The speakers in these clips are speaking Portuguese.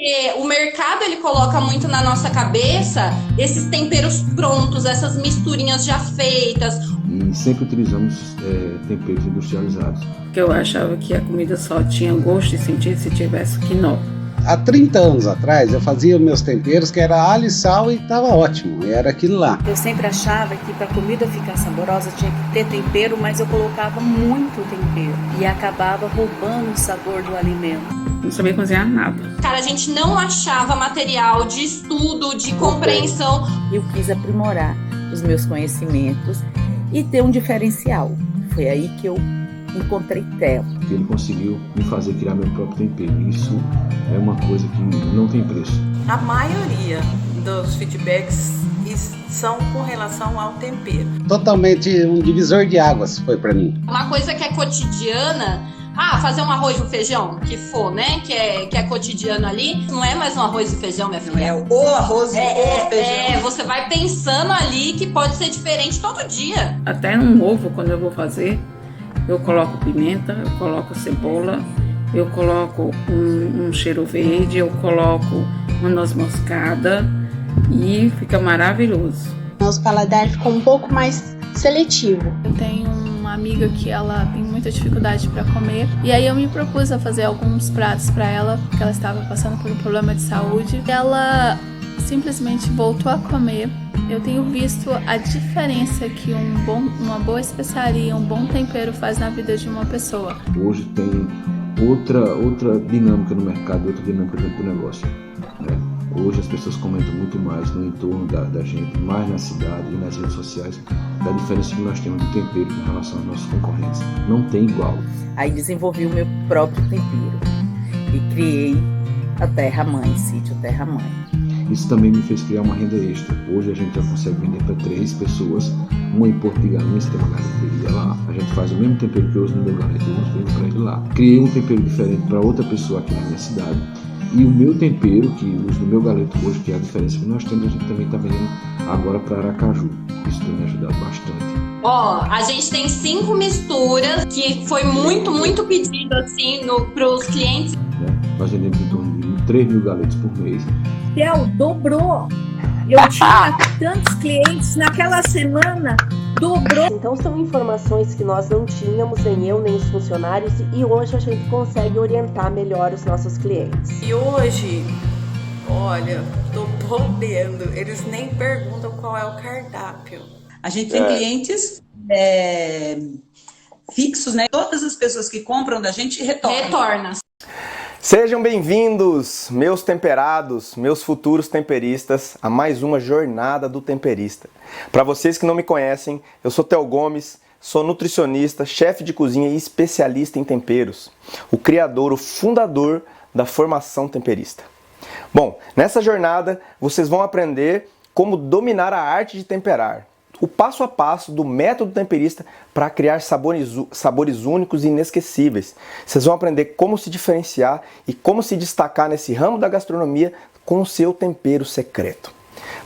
porque o mercado ele coloca muito na nossa cabeça esses temperos prontos, essas misturinhas já feitas. E sempre utilizamos temperos industrializados. Porque eu achava que a comida só tinha gosto e sentido se tivesse quinó. Há 30 anos atrás eu fazia meus temperos que era alho e sal e estava ótimo, era aquilo lá. Eu sempre achava que para a comida ficar saborosa tinha que ter tempero, mas eu colocava muito tempero e acabava roubando o sabor do alimento. Não sabia cozinhar nada. Cara, a gente não achava material de estudo, de compreensão. Eu quis aprimorar os meus conhecimentos e ter um diferencial. Foi aí que eu encontrei Theo. Ele conseguiu me fazer criar meu próprio tempero. Isso é uma coisa que não tem preço. A maioria dos feedbacks são com relação ao tempero. Totalmente um divisor de águas foi para mim. Uma coisa que é cotidiana, fazer um arroz e um feijão, que for, né? Que é cotidiano ali, não é mais um arroz e feijão, minha filha. Não é o arroz e o feijão. Você vai pensando ali que pode ser diferente todo dia. Até num ovo, quando eu vou fazer, eu coloco pimenta, eu coloco cebola, eu coloco um cheiro verde, eu coloco uma noz moscada e fica maravilhoso. Nosso paladar ficou um pouco mais seletivo. Eu tenho uma amiga que ela tem muita dificuldade para comer e aí eu me propus a fazer alguns pratos para ela, porque ela estava passando por um problema de saúde. Ela simplesmente voltou a comer. Eu tenho visto a diferença que uma boa especiaria, um bom tempero faz na vida de uma pessoa. Hoje tem outra dinâmica no mercado, outra dinâmica dentro do negócio, né? Hoje as pessoas comentam muito mais no entorno da gente, mais na cidade e nas redes sociais, da diferença que nós temos de tempero em relação aos nossos concorrentes. Não tem igual. Aí desenvolvi o meu próprio tempero e criei a Terra Mãe, Sítio Terra Mãe. Isso também me fez criar uma renda extra. Hoje a gente já consegue vender para 3 pessoas, uma em Porto de Galinhas, tem uma galeteria lá. A gente faz o mesmo tempero que eu uso no meu galeto, eu uso para ele lá. Criei um tempero diferente para outra pessoa aqui na minha cidade. E o meu tempero, que eu uso no meu galeto hoje, que é a diferença que nós temos, a gente também está vendendo agora para Aracaju. Isso tem me ajudado bastante. A gente tem 5 misturas, que foi muito pedido assim para os clientes. Nós vendemos em torno de 3 mil galetos por mês. Theo, dobrou. Eu tinha tantos clientes naquela semana, dobrou. Então são informações que nós não tínhamos, nem eu, nem os funcionários, e hoje a gente consegue orientar melhor os nossos clientes. E hoje, olha, tô podendo, eles nem perguntam qual é o cardápio. A gente tem clientes fixos, né? Todas as pessoas que compram da gente retornam. Sejam bem-vindos, meus temperados, meus futuros temperistas, a mais uma Jornada do Temperista. Para vocês que não me conhecem, eu sou Theo Gomes, sou nutricionista, chefe de cozinha e especialista em temperos, o criador, o fundador da formação temperista. Bom, nessa jornada vocês vão aprender como dominar a arte de temperar, o passo a passo do método temperista para criar sabores únicos e inesquecíveis. Vocês vão aprender como se diferenciar e como se destacar nesse ramo da gastronomia com o seu tempero secreto.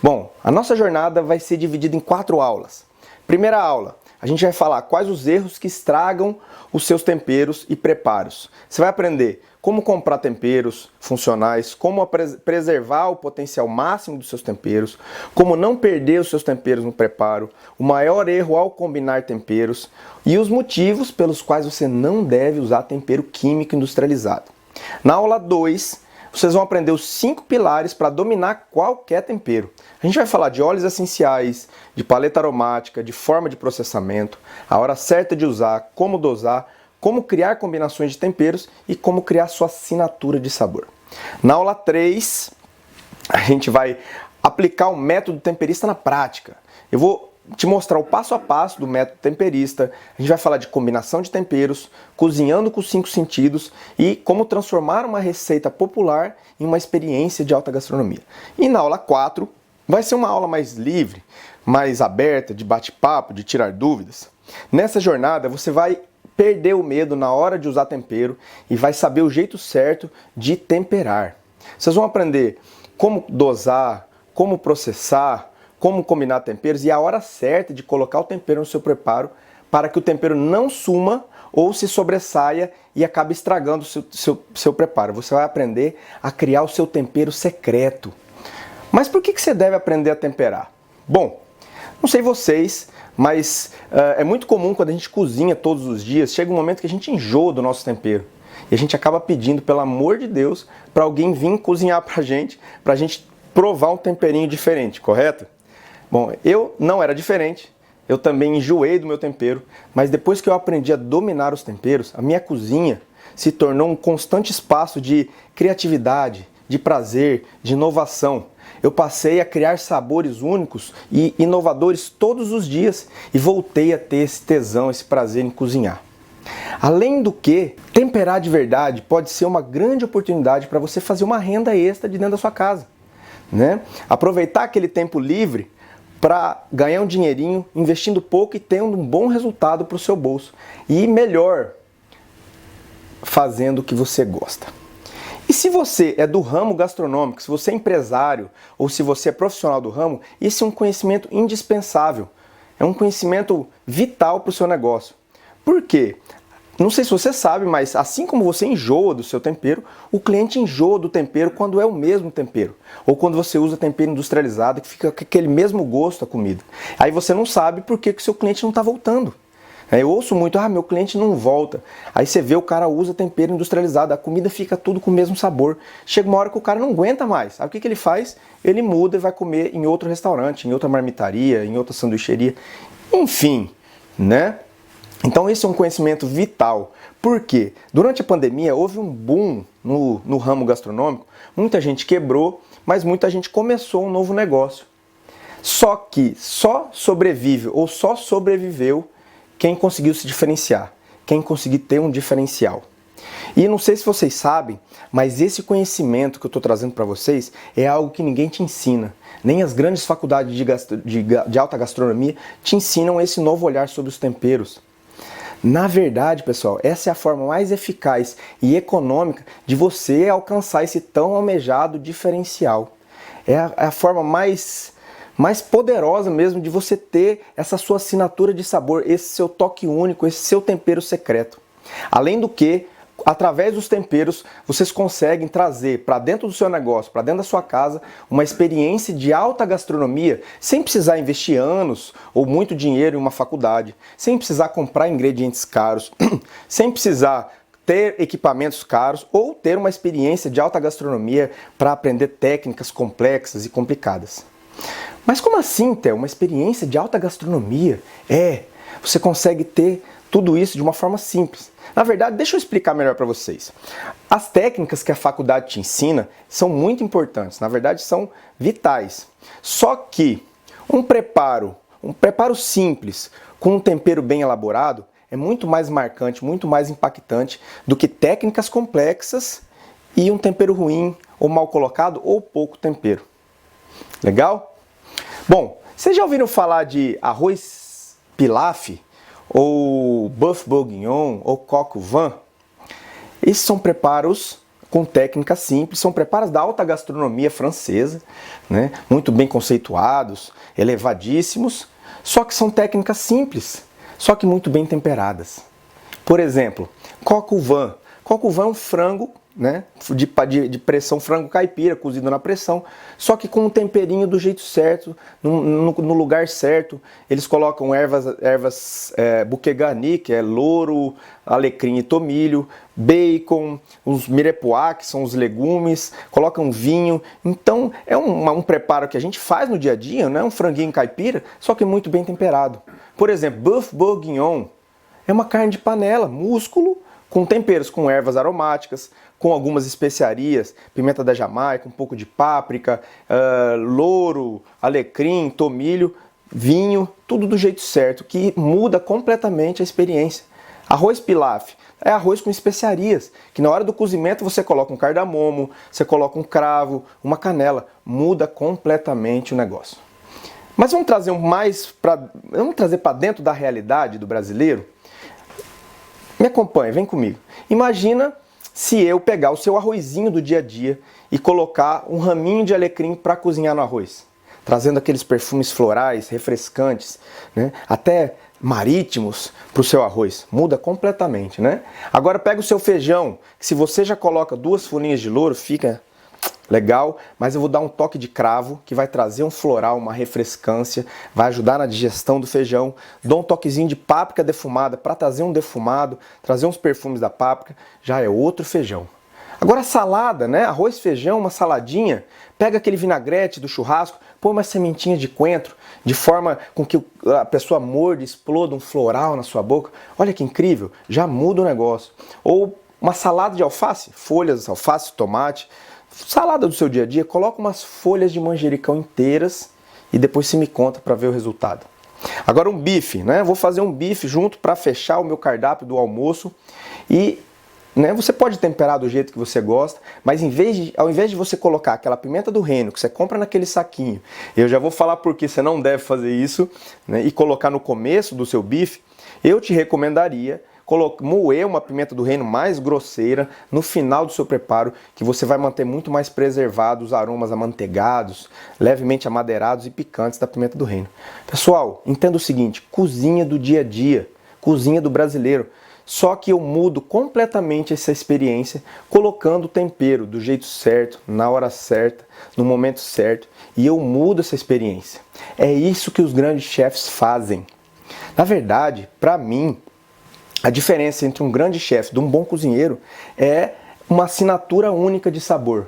Bom, a nossa jornada vai ser dividida em 4 aulas. Primeira aula, a gente vai falar quais os erros que estragam os seus temperos e preparos. Você vai aprender como comprar temperos funcionais, como preservar o potencial máximo dos seus temperos, como não perder os seus temperos no preparo, o maior erro ao combinar temperos e os motivos pelos quais você não deve usar tempero químico industrializado. Na aula 2, vocês vão aprender os 5 pilares para dominar qualquer tempero. A gente vai falar de óleos essenciais, de paleta aromática, de forma de processamento, a hora certa de usar, como dosar, como criar combinações de temperos e como criar sua assinatura de sabor. Na aula 3, a gente vai aplicar o método temperista na prática. Eu vou te mostrar o passo a passo do método temperista, a gente vai falar de combinação de temperos, cozinhando com os 5 sentidos e como transformar uma receita popular em uma experiência de alta gastronomia. E na aula 4, vai ser uma aula mais livre, mais aberta, de bate-papo, de tirar dúvidas. Nessa jornada, você vai perder o medo na hora de usar tempero e vai saber o jeito certo de temperar. Vocês vão aprender como dosar, como processar, como combinar temperos e a hora certa de colocar o tempero no seu preparo para que o tempero não suma ou se sobressaia e acaba estragando o seu preparo. Você vai aprender a criar o seu tempero secreto. Mas por que você deve aprender a temperar? Bom, não sei vocês, mas é muito comum quando a gente cozinha todos os dias, chega um momento que a gente enjoa do nosso tempero. E a gente acaba pedindo, pelo amor de Deus, para alguém vir cozinhar pra gente provar um temperinho diferente, correto? Bom, eu não era diferente, eu também enjoei do meu tempero, mas depois que eu aprendi a dominar os temperos, a minha cozinha se tornou um constante espaço de criatividade, de prazer, de inovação. Eu passei a criar sabores únicos e inovadores todos os dias e voltei a ter esse tesão, esse prazer em cozinhar. Além do que, temperar de verdade pode ser uma grande oportunidade para você fazer uma renda extra de dentro da sua casa, né? Aproveitar aquele tempo livre para ganhar um dinheirinho, investindo pouco e tendo um bom resultado para o seu bolso. E melhor, fazendo o que você gosta. E se você é do ramo gastronômico, se você é empresário ou se você é profissional do ramo, esse é um conhecimento indispensável. É um conhecimento vital para o seu negócio. Por quê? Não sei se você sabe, mas assim como você enjoa do seu tempero, o cliente enjoa do tempero quando é o mesmo tempero. Ou quando você usa tempero industrializado, que fica com aquele mesmo gosto a comida. Aí você não sabe por que o seu cliente não está voltando. Eu ouço muito, meu cliente não volta. Aí você vê o cara usa tempero industrializado, a comida fica tudo com o mesmo sabor. Chega uma hora que o cara não aguenta mais. Aí o que ele faz? Ele muda e vai comer em outro restaurante, em outra marmitaria, em outra sanduicheria. Enfim, né? Então esse é um conhecimento vital. Por quê? Durante a pandemia houve um boom no ramo gastronômico. Muita gente quebrou, mas muita gente começou um novo negócio. Só que só sobrevive ou só sobreviveu quem conseguiu se diferenciar, quem conseguiu ter um diferencial. E não sei se vocês sabem, mas esse conhecimento que eu estou trazendo para vocês é algo que ninguém te ensina. Nem as grandes faculdades de alta gastronomia te ensinam esse novo olhar sobre os temperos. Na verdade, pessoal, essa é a forma mais eficaz e econômica de você alcançar esse tão almejado diferencial. É a forma mais poderosa mesmo de você ter essa sua assinatura de sabor, esse seu toque único, esse seu tempero secreto. Além do que, através dos temperos, vocês conseguem trazer para dentro do seu negócio, para dentro da sua casa, uma experiência de alta gastronomia, sem precisar investir anos ou muito dinheiro em uma faculdade, sem precisar comprar ingredientes caros, sem precisar ter equipamentos caros ou ter uma experiência de alta gastronomia para aprender técnicas complexas e complicadas. Mas como assim, Theo? Uma experiência de alta gastronomia? Você consegue ter tudo isso de uma forma simples. Na verdade, deixa eu explicar melhor para vocês. As técnicas que a faculdade te ensina são muito importantes, na verdade são vitais. Só que um preparo simples, com um tempero bem elaborado, é muito mais marcante, muito mais impactante do que técnicas complexas e um tempero ruim, ou mal colocado, ou pouco tempero. Legal? Bom, vocês já ouviram falar de arroz pilaf, ou bœuf bourguignon, ou coq au vin? Esses são preparos com técnicas simples, são preparos da alta gastronomia francesa, né? Muito bem conceituados, elevadíssimos, só que são técnicas simples, só que muito bem temperadas. Por exemplo, coq au vin. Coq au vin é um frango, né, de pressão, frango caipira, cozido na pressão, só que com um temperinho do jeito certo, no lugar certo. Eles colocam ervas bouquet garni, que é louro, alecrim e tomilho, bacon, os mirepoix, que são os legumes, colocam vinho. Então é um preparo que a gente faz no dia a dia, né, um franguinho caipira, só que muito bem temperado. Por exemplo, bœuf bourguignon é uma carne de panela, músculo, com temperos, com ervas aromáticas, com algumas especiarias, pimenta da Jamaica, um pouco de páprica, louro, alecrim, tomilho, vinho, tudo do jeito certo, que muda completamente a experiência. Arroz pilaf é arroz com especiarias, que na hora do cozimento você coloca um cardamomo, você coloca um cravo, uma canela, muda completamente o negócio. Mas vamos trazer para dentro da realidade do brasileiro? Me acompanha, vem comigo. Imagina se eu pegar o seu arrozinho do dia a dia e colocar um raminho de alecrim para cozinhar no arroz, trazendo aqueles perfumes florais, refrescantes, né? Até marítimos para o seu arroz. Muda completamente, né? Agora pega o seu feijão, que se você já coloca 2 folhinhas de louro, fica legal, mas eu vou dar um toque de cravo, que vai trazer um floral, uma refrescância, vai ajudar na digestão do feijão. Dou um toquezinho de páprica defumada para trazer um defumado, trazer uns perfumes da páprica, já é outro feijão. Agora a salada, né? Arroz, feijão, uma saladinha, pega aquele vinagrete do churrasco, põe umas sementinhas de coentro, de forma com que a pessoa morde, exploda um floral na sua boca. Olha que incrível, já muda o negócio. Ou uma salada de alface, folhas, alface, tomate, salada do seu dia a dia, coloca umas folhas de manjericão inteiras e depois você me conta para ver o resultado. Agora um bife, né? Vou fazer um bife junto para fechar o meu cardápio do almoço e, né, você pode temperar do jeito que você gosta, mas ao invés de você colocar aquela pimenta do reino que você compra naquele saquinho, eu já vou falar por que você não deve fazer isso, né, e colocar no começo do seu bife, eu te recomendaria moer uma pimenta do reino mais grosseira no final do seu preparo, que você vai manter muito mais preservados os aromas amanteigados, levemente amadeirados e picantes da pimenta do reino. Pessoal, entenda o seguinte, cozinha do dia a dia, cozinha do brasileiro, só que eu mudo completamente essa experiência colocando o tempero do jeito certo, na hora certa, no momento certo, e eu mudo essa experiência. É isso que os grandes chefes fazem. Na verdade, para mim, a diferença entre um grande chefe e um bom cozinheiro é uma assinatura única de sabor.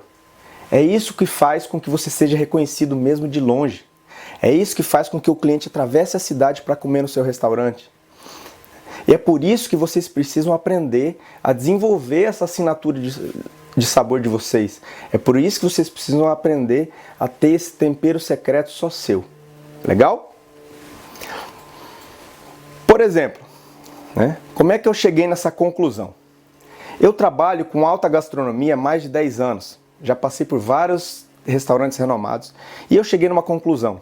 É isso que faz com que você seja reconhecido mesmo de longe. É isso que faz com que o cliente atravesse a cidade para comer no seu restaurante. E é por isso que vocês precisam aprender a desenvolver essa assinatura de sabor de vocês. É por isso que vocês precisam aprender a ter esse tempero secreto só seu. Legal? Por exemplo, né? Como é que eu cheguei nessa conclusão? Eu trabalho com alta gastronomia há mais de 10 anos. Já passei por vários restaurantes renomados e eu cheguei numa conclusão.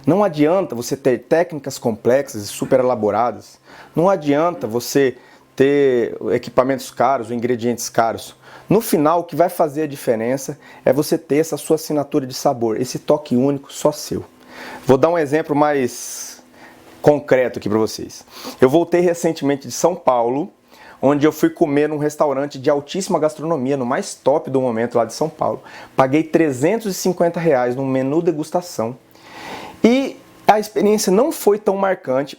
Não adianta você ter técnicas complexas e super elaboradas. Não adianta você ter equipamentos caros ou ingredientes caros. No final, o que vai fazer a diferença é você ter essa sua assinatura de sabor, esse toque único só seu. Vou dar um exemplo mais concreto aqui para vocês. Eu voltei recentemente de São Paulo, onde eu fui comer num restaurante de altíssima gastronomia, no mais top do momento lá de São Paulo. Paguei R$350 num menu degustação. E a experiência não foi tão marcante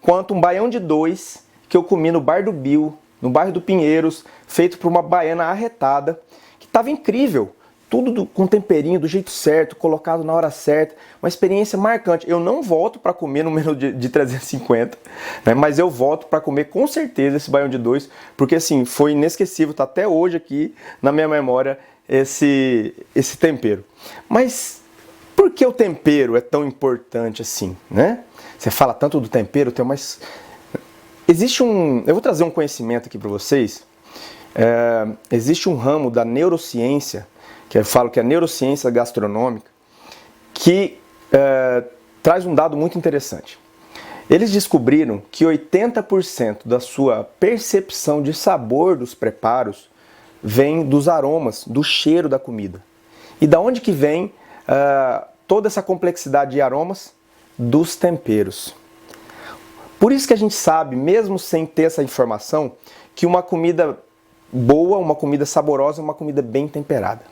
quanto um baião de 2 que eu comi no Bar do Bill, no bairro do Pinheiros, feito por uma baiana arretada, que estava incrível. Tudo com temperinho do jeito certo, colocado na hora certa, uma experiência marcante. Eu não volto para comer no menu de 350, né, mas eu volto para comer com certeza esse baião de 2, porque assim, foi inesquecível, está até hoje aqui na minha memória esse tempero. Mas por que o tempero é tão importante assim, né? Você fala tanto do tempero, mas existe eu vou trazer um conhecimento aqui para vocês. Existe um ramo da neurociência, que eu falo que é a neurociência gastronômica, que traz um dado muito interessante. Eles descobriram que 80% da sua percepção de sabor dos preparos vem dos aromas, do cheiro da comida. E da onde que vem toda essa complexidade de aromas? Dos temperos. Por isso que a gente sabe, mesmo sem ter essa informação, que uma comida boa, uma comida saborosa é uma comida bem temperada.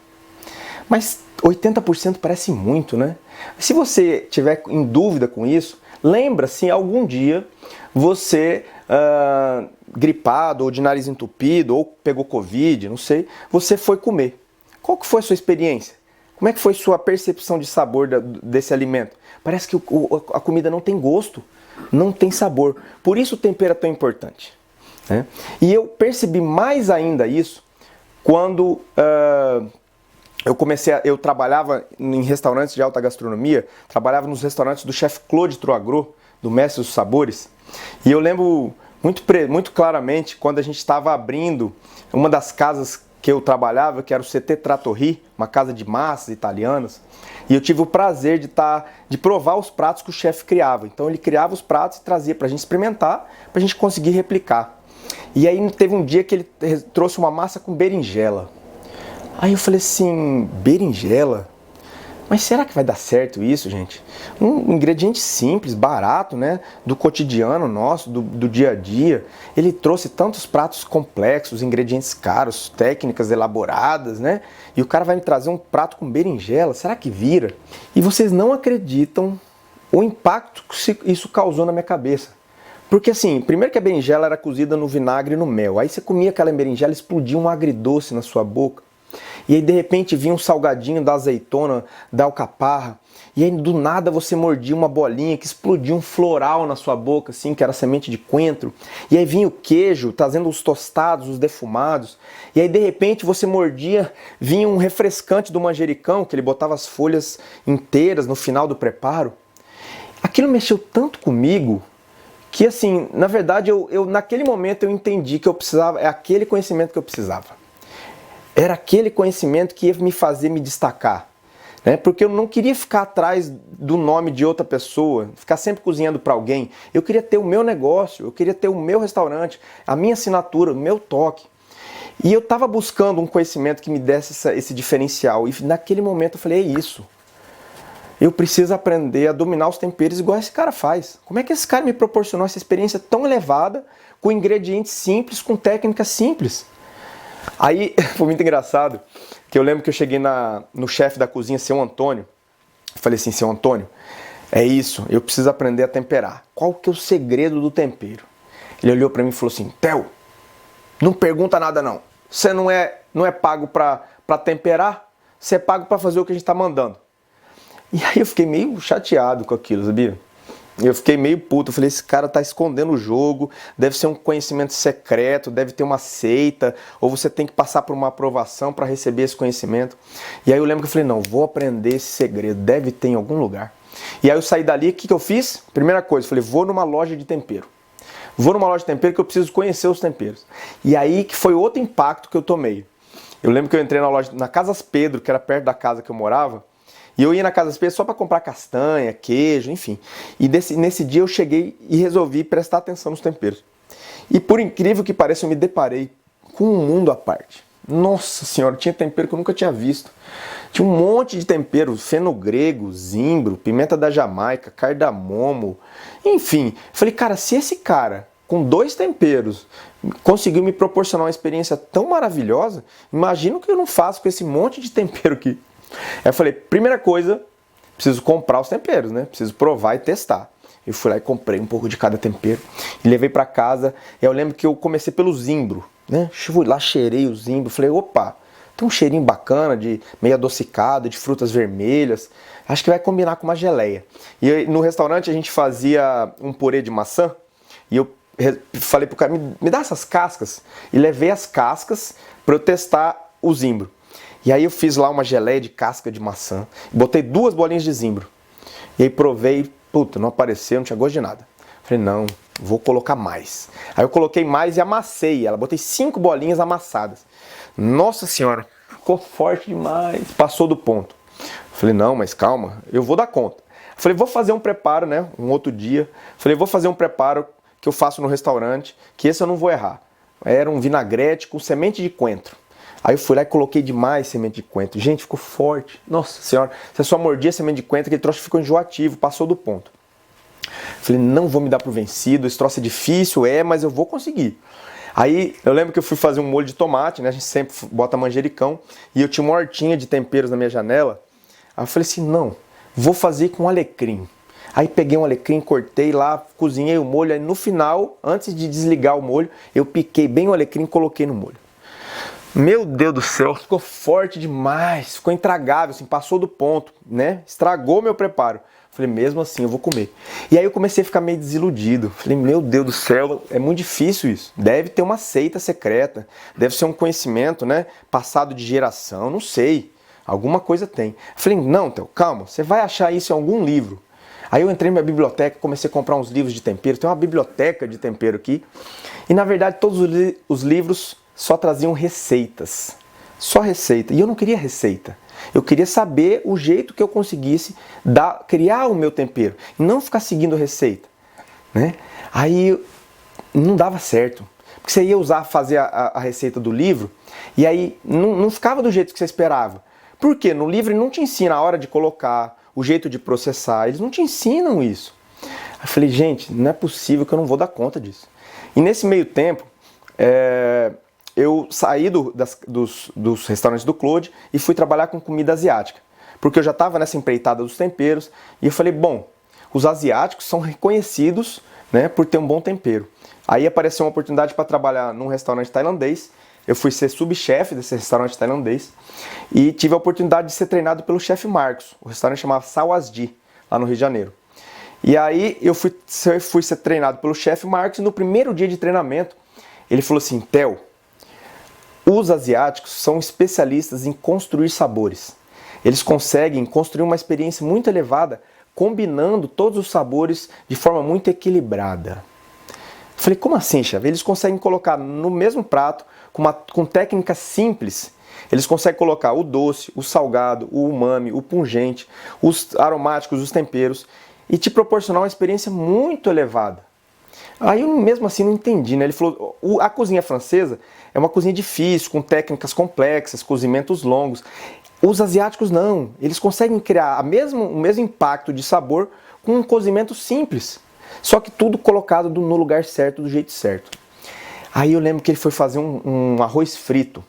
Mas 80% parece muito, né? Se você tiver em dúvida com isso, lembra se algum dia você, gripado ou de nariz entupido, ou pegou Covid, não sei, você foi comer. Qual que foi a sua experiência? Como é que foi sua percepção de sabor desse alimento? Parece que a comida não tem gosto, não tem sabor. Por isso o tempero é tão importante, né? E eu percebi mais ainda isso quando eu trabalhava em restaurantes de alta gastronomia, trabalhava nos restaurantes do chefe Claude Troagro, do Mestre dos Sabores, e eu lembro muito claramente quando a gente estava abrindo uma das casas que eu trabalhava, que era o CT Trattori, uma casa de massas italianas, e eu tive o prazer de provar os pratos que o chefe criava. Então ele criava os pratos e trazia para a gente experimentar, para a gente conseguir replicar. E aí teve um dia que ele trouxe uma massa com berinjela. Aí eu falei assim, berinjela? Mas será que vai dar certo isso, gente? Um ingrediente simples, barato, né? Do cotidiano nosso, do dia a dia. Ele trouxe tantos pratos complexos, ingredientes caros, técnicas elaboradas, né? E o cara vai me trazer um prato com berinjela. Será que vira? E vocês não acreditam o impacto que isso causou na minha cabeça. Porque assim, primeiro que a berinjela era cozida no vinagre e no mel. Aí você comia aquela berinjela, explodia um agridoce na sua boca. E aí de repente vinha um salgadinho da azeitona, da alcaparra, e aí do nada você mordia uma bolinha que explodia um floral na sua boca, assim, que era semente de coentro. E aí vinha o queijo, trazendo os tostados, os defumados. E aí de repente você mordia, vinha um refrescante do manjericão, que ele botava as folhas inteiras no final do preparo. Aquilo mexeu tanto comigo que assim, na verdade eu naquele momento eu entendi que eu precisava, é aquele conhecimento que eu precisava. Era aquele conhecimento que ia me fazer me destacar, né? Porque eu não queria ficar atrás do nome de outra pessoa, ficar sempre cozinhando para alguém. Eu queria ter o meu negócio, eu queria ter o meu restaurante, a minha assinatura, o meu toque. E eu estava buscando um conhecimento que me desse esse diferencial. E naquele momento eu falei, é isso. Eu preciso aprender a dominar os temperos igual esse cara faz. Como é que esse cara me proporcionou essa experiência tão elevada, com ingredientes simples, com técnicas simples? Aí foi muito engraçado, que eu lembro que eu cheguei no chefe da cozinha, seu Antônio. Eu falei assim, seu Antônio, é isso, eu preciso aprender a temperar. Qual que é o segredo do tempero? Ele olhou pra mim e falou assim, Theo, não pergunta nada não. Você não é pago pra temperar, você é pago pra fazer o que a gente tá mandando. E aí eu fiquei meio chateado com aquilo, sabia? Eu fiquei meio puto, eu falei, esse cara tá escondendo o jogo, deve ser um conhecimento secreto, deve ter uma seita, ou você tem que passar por uma aprovação para receber esse conhecimento. E aí eu lembro que eu falei, não, vou aprender esse segredo, deve ter em algum lugar. E aí eu saí dali, o que eu fiz? Primeira coisa, eu falei, vou numa loja de tempero. Vou numa loja de tempero que eu preciso conhecer os temperos. E aí que foi outro impacto que eu tomei. Eu lembro que eu entrei na Casas Pedro, que era perto da casa que eu morava, e eu ia na Casas Pedro só para comprar castanha, queijo, enfim. E nesse dia eu cheguei e resolvi prestar atenção nos temperos. E por incrível que pareça, eu me deparei com um mundo à parte. Nossa senhora, tinha tempero que eu nunca tinha visto. Tinha um monte de tempero, fenogrego, zimbro, pimenta da Jamaica, cardamomo, enfim. Falei, cara, se esse cara, com 2 temperos, conseguiu me proporcionar uma experiência tão maravilhosa, imagina o que eu não faço com esse monte de tempero aqui. Aí eu falei, primeira coisa, preciso comprar os temperos, né? Preciso provar e testar. Eu fui lá e comprei um pouco de cada tempero e levei para casa. E eu lembro que eu comecei pelo zimbro, né? Fui lá, cheirei o zimbro, falei, opa, tem um cheirinho bacana de meio adocicado, de frutas vermelhas. Acho que vai combinar com uma geleia. E no restaurante a gente fazia um purê de maçã e eu falei pro cara, me dá essas cascas. E levei as cascas para eu testar o zimbro. E aí eu fiz lá uma geleia de casca de maçã, botei 2 bolinhas de zimbro. E aí provei, puta, não apareceu, não tinha gosto de nada. Falei, não, vou colocar mais. Aí eu coloquei mais e amassei ela, botei 5 bolinhas amassadas. Nossa senhora, ficou forte demais, passou do ponto. Falei, não, mas calma, eu vou dar conta. Falei, vou fazer um preparo, né, um outro dia. Falei, vou fazer um preparo que eu faço no restaurante, que esse eu não vou errar. Era um vinagrete com semente de coentro. Aí eu fui lá e coloquei demais semente de coentro. Gente, ficou forte. Nossa senhora, você só mordia semente de coentro, aquele troço ficou enjoativo, passou do ponto. Falei, não vou me dar por vencido, esse troço é difícil, mas eu vou conseguir. Aí eu lembro que eu fui fazer um molho de tomate, né? A gente sempre bota manjericão. E eu tinha uma hortinha de temperos na minha janela. Aí eu falei assim, não, vou fazer com alecrim. Aí peguei um alecrim, cortei lá, cozinhei o molho. Aí no final, antes de desligar o molho, eu piquei bem o alecrim e coloquei no molho. Meu Deus do céu, ficou forte demais, ficou intragável, assim, passou do ponto, né? Estragou meu preparo. Falei, mesmo assim eu vou comer. E aí eu comecei a ficar meio desiludido. Falei, meu Deus do céu, é muito difícil isso. Deve ter uma seita secreta, deve ser um conhecimento, né? Passado de geração, não sei. Alguma coisa tem. Falei, não, Theo, calma, você vai achar isso em algum livro. Aí eu entrei na minha biblioteca, comecei a comprar uns livros de tempero. Tem uma biblioteca de tempero aqui. E na verdade todos os livros só traziam receitas. Só receita. E eu não queria receita. Eu queria saber o jeito que eu conseguisse criar o meu tempero. E não ficar seguindo receita. Né? Aí não dava certo. Porque você ia fazer a receita do livro, e aí não ficava do jeito que você esperava. Porque no livro ele não te ensina a hora de colocar, o jeito de processar, eles não te ensinam isso. Aí eu falei, gente, não é possível que eu não vou dar conta disso. E nesse meio tempo, eu saí dos restaurantes do Claude e fui trabalhar com comida asiática. Porque eu já estava nessa empreitada dos temperos e eu falei, bom, os asiáticos são reconhecidos, né, por ter um bom tempero. Aí apareceu uma oportunidade para trabalhar num restaurante tailandês. Eu fui ser subchefe desse restaurante tailandês e tive a oportunidade de ser treinado pelo chefe Marcos. O restaurante chamava Sawasdi, lá no Rio de Janeiro. E aí eu fui ser treinado pelo chefe Marcos e no primeiro dia de treinamento ele falou assim, Theo, os asiáticos são especialistas em construir sabores. Eles conseguem construir uma experiência muito elevada combinando todos os sabores de forma muito equilibrada. Eu falei, como assim, chefe? Eles conseguem colocar no mesmo prato, com técnicas simples, eles conseguem colocar o doce, o salgado, o umami, o pungente, os aromáticos, os temperos, e te proporcionar uma experiência muito elevada. Aí eu mesmo assim não entendi, né? Ele falou, a cozinha francesa é uma cozinha difícil, com técnicas complexas, cozimentos longos. Os asiáticos não, eles conseguem criar o mesmo impacto de sabor com um cozimento simples. Só que tudo colocado no lugar certo, do jeito certo. Aí eu lembro que ele foi fazer um arroz frito.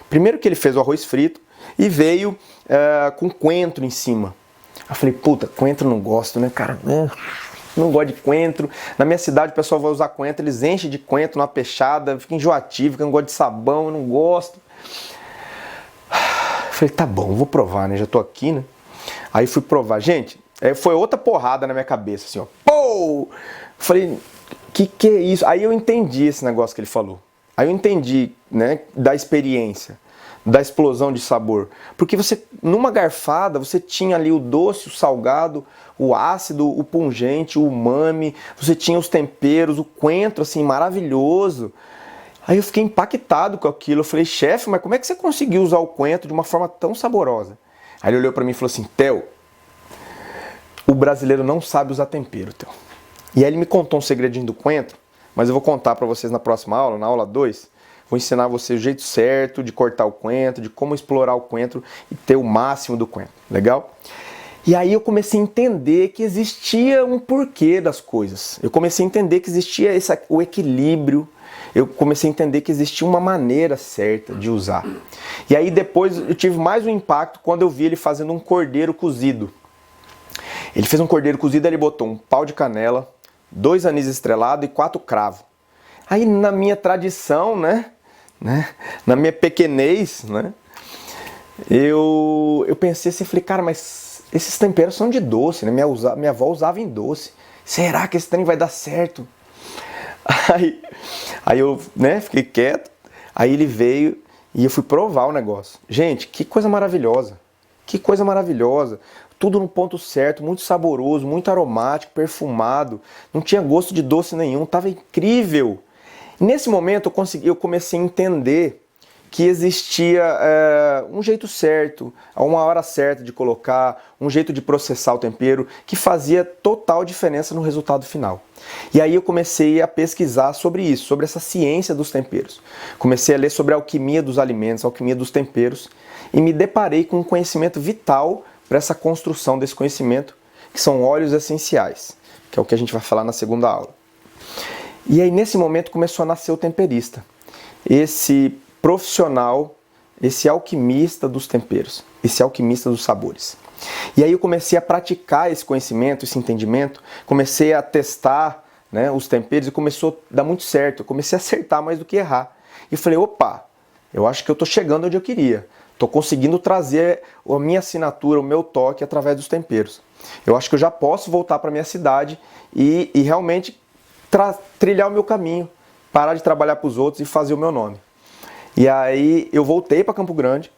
Primeiro que ele fez o arroz frito e veio com coentro em cima. Eu falei, puta, coentro não gosto, né, cara? Não gosto de coentro. Na minha cidade o pessoal vai usar coentro, eles enchem de coentro numa peixada, fica enjoativo, eu não gosto de sabão, eu não gosto. Eu falei, tá bom, vou provar, né? Já tô aqui, né? Aí fui provar. Gente, foi outra porrada na minha cabeça, assim, ó. Pô! Falei, que é isso? Aí eu entendi esse negócio que ele falou. Aí eu entendi, né, da experiência, da explosão de sabor. Porque você, numa garfada, você tinha ali o doce, o salgado, o ácido, o pungente, o umami, você tinha os temperos, o coentro, assim, maravilhoso. Aí eu fiquei impactado com aquilo. Eu falei, chefe, mas como é que você conseguiu usar o coentro de uma forma tão saborosa? Aí ele olhou pra mim e falou assim, Theo, o brasileiro não sabe usar tempero, Theo. E aí ele me contou um segredinho do coentro, mas eu vou contar pra vocês na próxima aula, na aula 2. Vou ensinar você o jeito certo de cortar o coentro, de como explorar o coentro e ter o máximo do coentro. Legal? E aí eu comecei a entender que existia um porquê das coisas. Eu comecei a entender que existia o equilíbrio. Eu comecei a entender que existia uma maneira certa de usar. E aí depois eu tive mais um impacto quando eu vi ele fazendo um cordeiro cozido. Ele fez um cordeiro cozido, ele botou um pau de canela, 2 anis estrelados e 4 cravos. Aí na minha tradição, né, na minha pequenez, né, eu pensei assim, falei, cara, mas esses temperos são de doce, né? Minha avó usava em doce. Será que esse trem vai dar certo? Aí eu, né, fiquei quieto. Aí ele veio e eu fui provar o negócio. Gente, que coisa maravilhosa. Que coisa maravilhosa. Tudo no ponto certo, muito saboroso, muito aromático, perfumado. Não tinha gosto de doce nenhum, tava incrível. Nesse momento eu comecei a entender que existia um jeito certo, uma hora certa de colocar, um jeito de processar o tempero, que fazia total diferença no resultado final. E aí eu comecei a pesquisar sobre isso, sobre essa ciência dos temperos. Comecei a ler sobre a alquimia dos alimentos, a alquimia dos temperos, e me deparei com um conhecimento vital para essa construção desse conhecimento, que são óleos essenciais, que é o que a gente vai falar na segunda aula. E aí nesse momento começou a nascer o temperista. Esse profissional, esse alquimista dos temperos, esse alquimista dos sabores. E aí eu comecei a praticar esse conhecimento, esse entendimento, comecei a testar, né, os temperos e começou a dar muito certo, eu comecei a acertar mais do que errar. E falei, opa, eu acho que eu estou chegando onde eu queria, estou conseguindo trazer a minha assinatura, o meu toque através dos temperos. Eu acho que eu já posso voltar para a minha cidade e realmente trilhar o meu caminho, parar de trabalhar para os outros e fazer o meu nome. E aí eu voltei para Campo Grande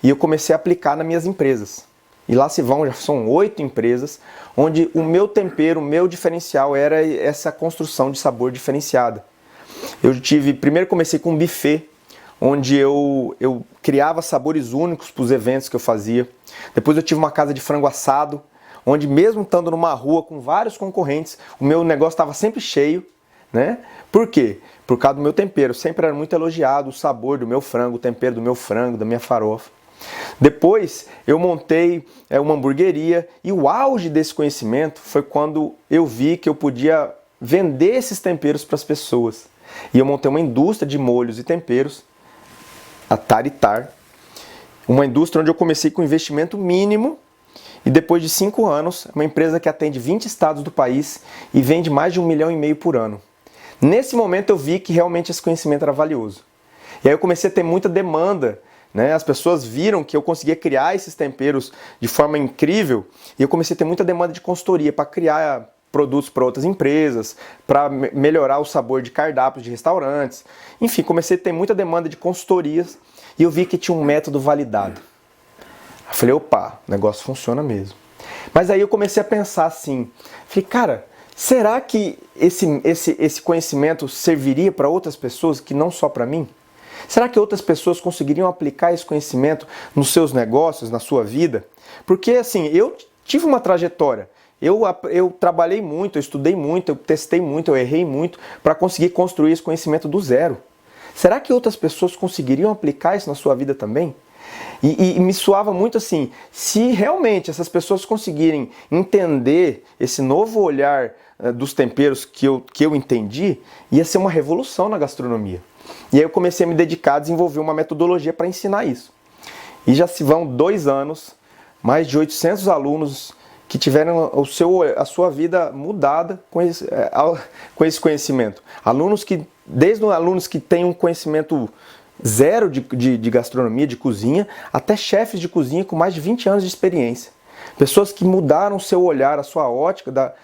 e eu comecei a aplicar nas minhas empresas. E lá já são 8 empresas, onde o meu tempero, o meu diferencial era essa construção de sabor diferenciada. Primeiro comecei com um buffet, onde eu criava sabores únicos para os eventos que eu fazia. Depois eu tive uma casa de frango assado, onde mesmo estando numa rua com vários concorrentes, o meu negócio estava sempre cheio, né? Por quê? Por causa do meu tempero. Sempre era muito elogiado o sabor do meu frango, o tempero do meu frango, da minha farofa. Depois eu montei uma hamburgueria e o auge desse conhecimento foi quando eu vi que eu podia vender esses temperos para as pessoas. E eu montei uma indústria de molhos e temperos, a Taritar, uma indústria onde eu comecei com investimento mínimo e depois de 5 anos, uma empresa que atende 20 estados do país e vende mais de 1,5 milhão por ano. Nesse momento eu vi que realmente esse conhecimento era valioso. E aí eu comecei a ter muita demanda, né? As pessoas viram que eu conseguia criar esses temperos de forma incrível e eu comecei a ter muita demanda de consultoria para criar produtos para outras empresas, para melhorar o sabor de cardápios de restaurantes. Enfim, comecei a ter muita demanda de consultorias e eu vi que tinha um método validado. Eu falei, opa, o negócio funciona mesmo. Mas aí eu comecei a pensar assim, falei, cara, será que esse conhecimento serviria para outras pessoas que não só para mim? Será que outras pessoas conseguiriam aplicar esse conhecimento nos seus negócios, na sua vida? Porque assim, eu tive uma trajetória. Eu trabalhei muito, eu estudei muito, eu testei muito, eu errei muito para conseguir construir esse conhecimento do zero. Será que outras pessoas conseguiriam aplicar isso na sua vida também? E me soava muito assim, se realmente essas pessoas conseguirem entender esse novo olhar dos temperos que eu entendi, ia ser uma revolução na gastronomia. E aí eu comecei a me dedicar a desenvolver uma metodologia para ensinar isso. E já se vão 2 anos, mais de 800 alunos que tiveram a sua vida mudada com esse conhecimento. Desde alunos que têm um conhecimento zero de gastronomia, de cozinha, até chefes de cozinha com mais de 20 anos de experiência. Pessoas que mudaram o seu olhar, a sua ótica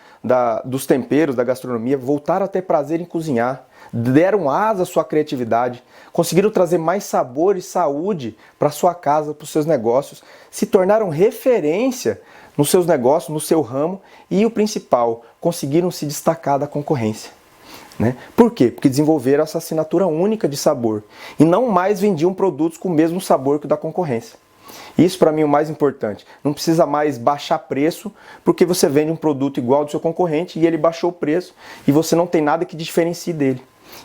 dos temperos, da gastronomia, voltaram a ter prazer em cozinhar, deram asa à sua criatividade, conseguiram trazer mais sabor e saúde para a sua casa, para os seus negócios, se tornaram referência nos seus negócios, no seu ramo e, o principal, conseguiram se destacar da concorrência. Né? Por quê? Porque desenvolveram essa assinatura única de sabor e não mais vendiam produtos com o mesmo sabor que o da concorrência. Isso para mim é o mais importante. Não precisa mais baixar preço porque você vende um produto igual ao do seu concorrente e ele baixou o preço e você não tem nada que diferencie dele.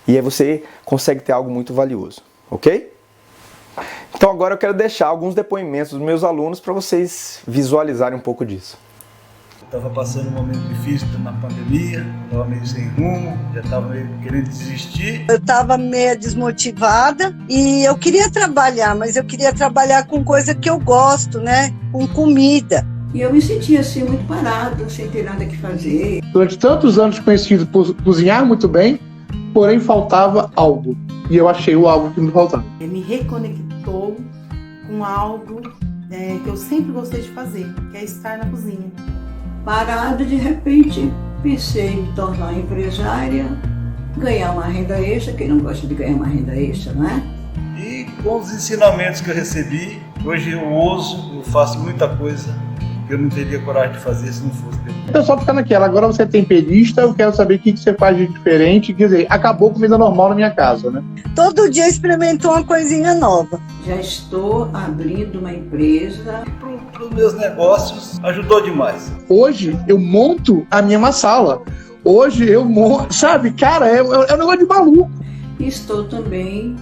E aí você consegue ter algo muito valioso, ok? Então agora eu quero deixar alguns depoimentos dos meus alunos para vocês visualizarem um pouco disso. Estava passando um momento difícil na pandemia, estava meio sem rumo, já estava meio querendo desistir. Eu estava meio desmotivada e eu queria trabalhar, mas eu queria trabalhar com coisa que eu gosto, né? Com comida. E eu me sentia assim muito parada, sem ter nada que fazer. Durante tantos anos conhecido por cozinhar muito bem, porém faltava algo. E eu achei o algo que me faltava. Ele me reconectou com algo que eu sempre gostei de fazer, que é estar na cozinha. Parada, de repente, pensei em me tornar empresária, ganhar uma renda extra. Quem não gosta de ganhar uma renda extra, não é? E com os ensinamentos que eu recebi, hoje eu ouso, eu faço muita coisa que eu não teria coragem de fazer se não fosse pelo. O pessoal fica naquela, agora você é temperista, eu quero saber o que você faz de diferente. Quer dizer, acabou comida normal na minha casa, né? Todo dia experimentou uma coisinha nova. Já estou abrindo uma empresa. Para os meus negócios, ajudou demais. Hoje eu monto a minha massala. Hoje eu monto, sabe, cara, é um negócio de maluco. E estou também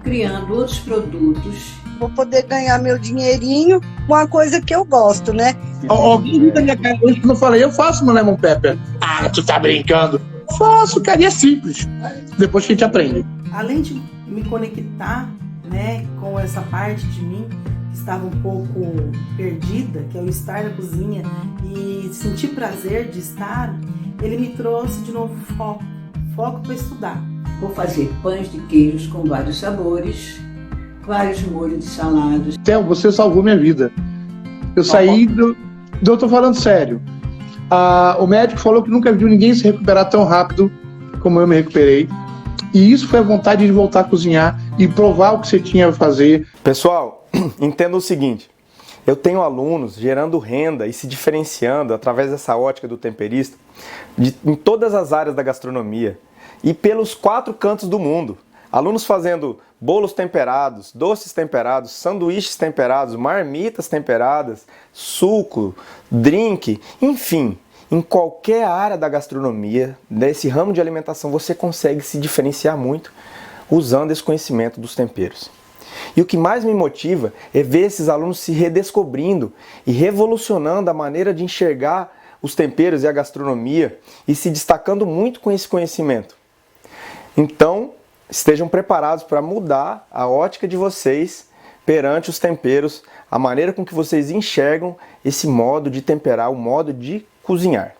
criando outros produtos. Vou poder ganhar meu dinheirinho com uma coisa que eu gosto, né? Alguém viu da minha cara hoje que eu falei, eu faço meu lemon pepper. Ah, tu tá brincando? Faço, cara, e é simples. Depois que a gente aprende. Além de me conectar, né, com essa parte de mim que estava um pouco perdida, que é o estar na cozinha e sentir prazer de estar, ele me trouxe de novo foco para estudar. Vou fazer pães de queijos com vários sabores, vários molhos de saladas. Théo, você salvou minha vida. Eu saí eu tô falando sério. O médico falou que nunca viu ninguém se recuperar tão rápido como eu me recuperei. E isso foi a vontade de voltar a cozinhar e provar o que você tinha a fazer. Pessoal, entenda o seguinte. Eu tenho alunos gerando renda e se diferenciando através dessa ótica do temperista em todas as áreas da gastronomia e pelos 4 cantos do mundo. Alunos fazendo bolos temperados, doces temperados, sanduíches temperados, marmitas temperadas, suco, drink, enfim. Em qualquer área da gastronomia, desse ramo de alimentação, você consegue se diferenciar muito usando esse conhecimento dos temperos. E o que mais me motiva é ver esses alunos se redescobrindo e revolucionando a maneira de enxergar os temperos e a gastronomia e se destacando muito com esse conhecimento. Então, estejam preparados para mudar a ótica de vocês perante os temperos, a maneira com que vocês enxergam esse modo de temperar, o modo de cozinhar.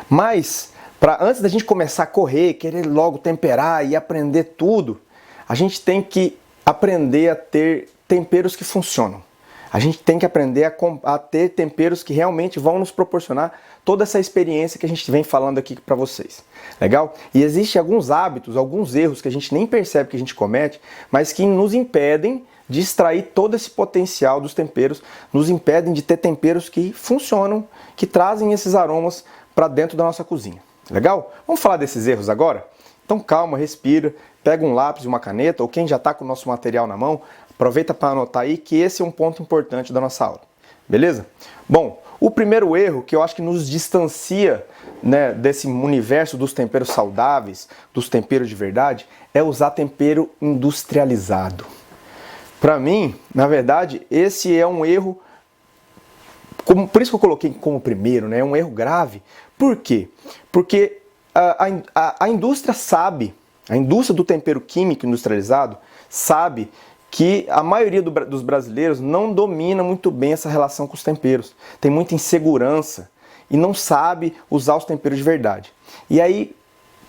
Mas, antes da gente começar a correr, querer logo temperar e aprender tudo, a gente tem que aprender a ter temperos que funcionam. A gente tem que aprender a ter temperos que realmente vão nos proporcionar toda essa experiência que a gente vem falando aqui para vocês. Legal? E existem alguns hábitos, alguns erros que a gente nem percebe que a gente comete, mas que nos impedem de extrair todo esse potencial dos temperos, nos impedem de ter temperos que funcionam, que trazem esses aromas para dentro da nossa cozinha. Legal? Vamos falar desses erros agora? Então calma, respira, pega um lápis e uma caneta, ou quem já está com o nosso material na mão, aproveita para anotar aí que esse é um ponto importante da nossa aula. Beleza? Bom, o primeiro erro que eu acho que nos distancia, né, desse universo dos temperos saudáveis, dos temperos de verdade, é usar tempero industrializado. Para mim, na verdade, esse é um erro, por isso que eu coloquei como primeiro, né, é um erro grave. Por quê? Porque a indústria sabe, a indústria do tempero químico industrializado sabe que a maioria dos brasileiros não domina muito bem essa relação com os temperos. Tem muita insegurança e não sabe usar os temperos de verdade. E aí,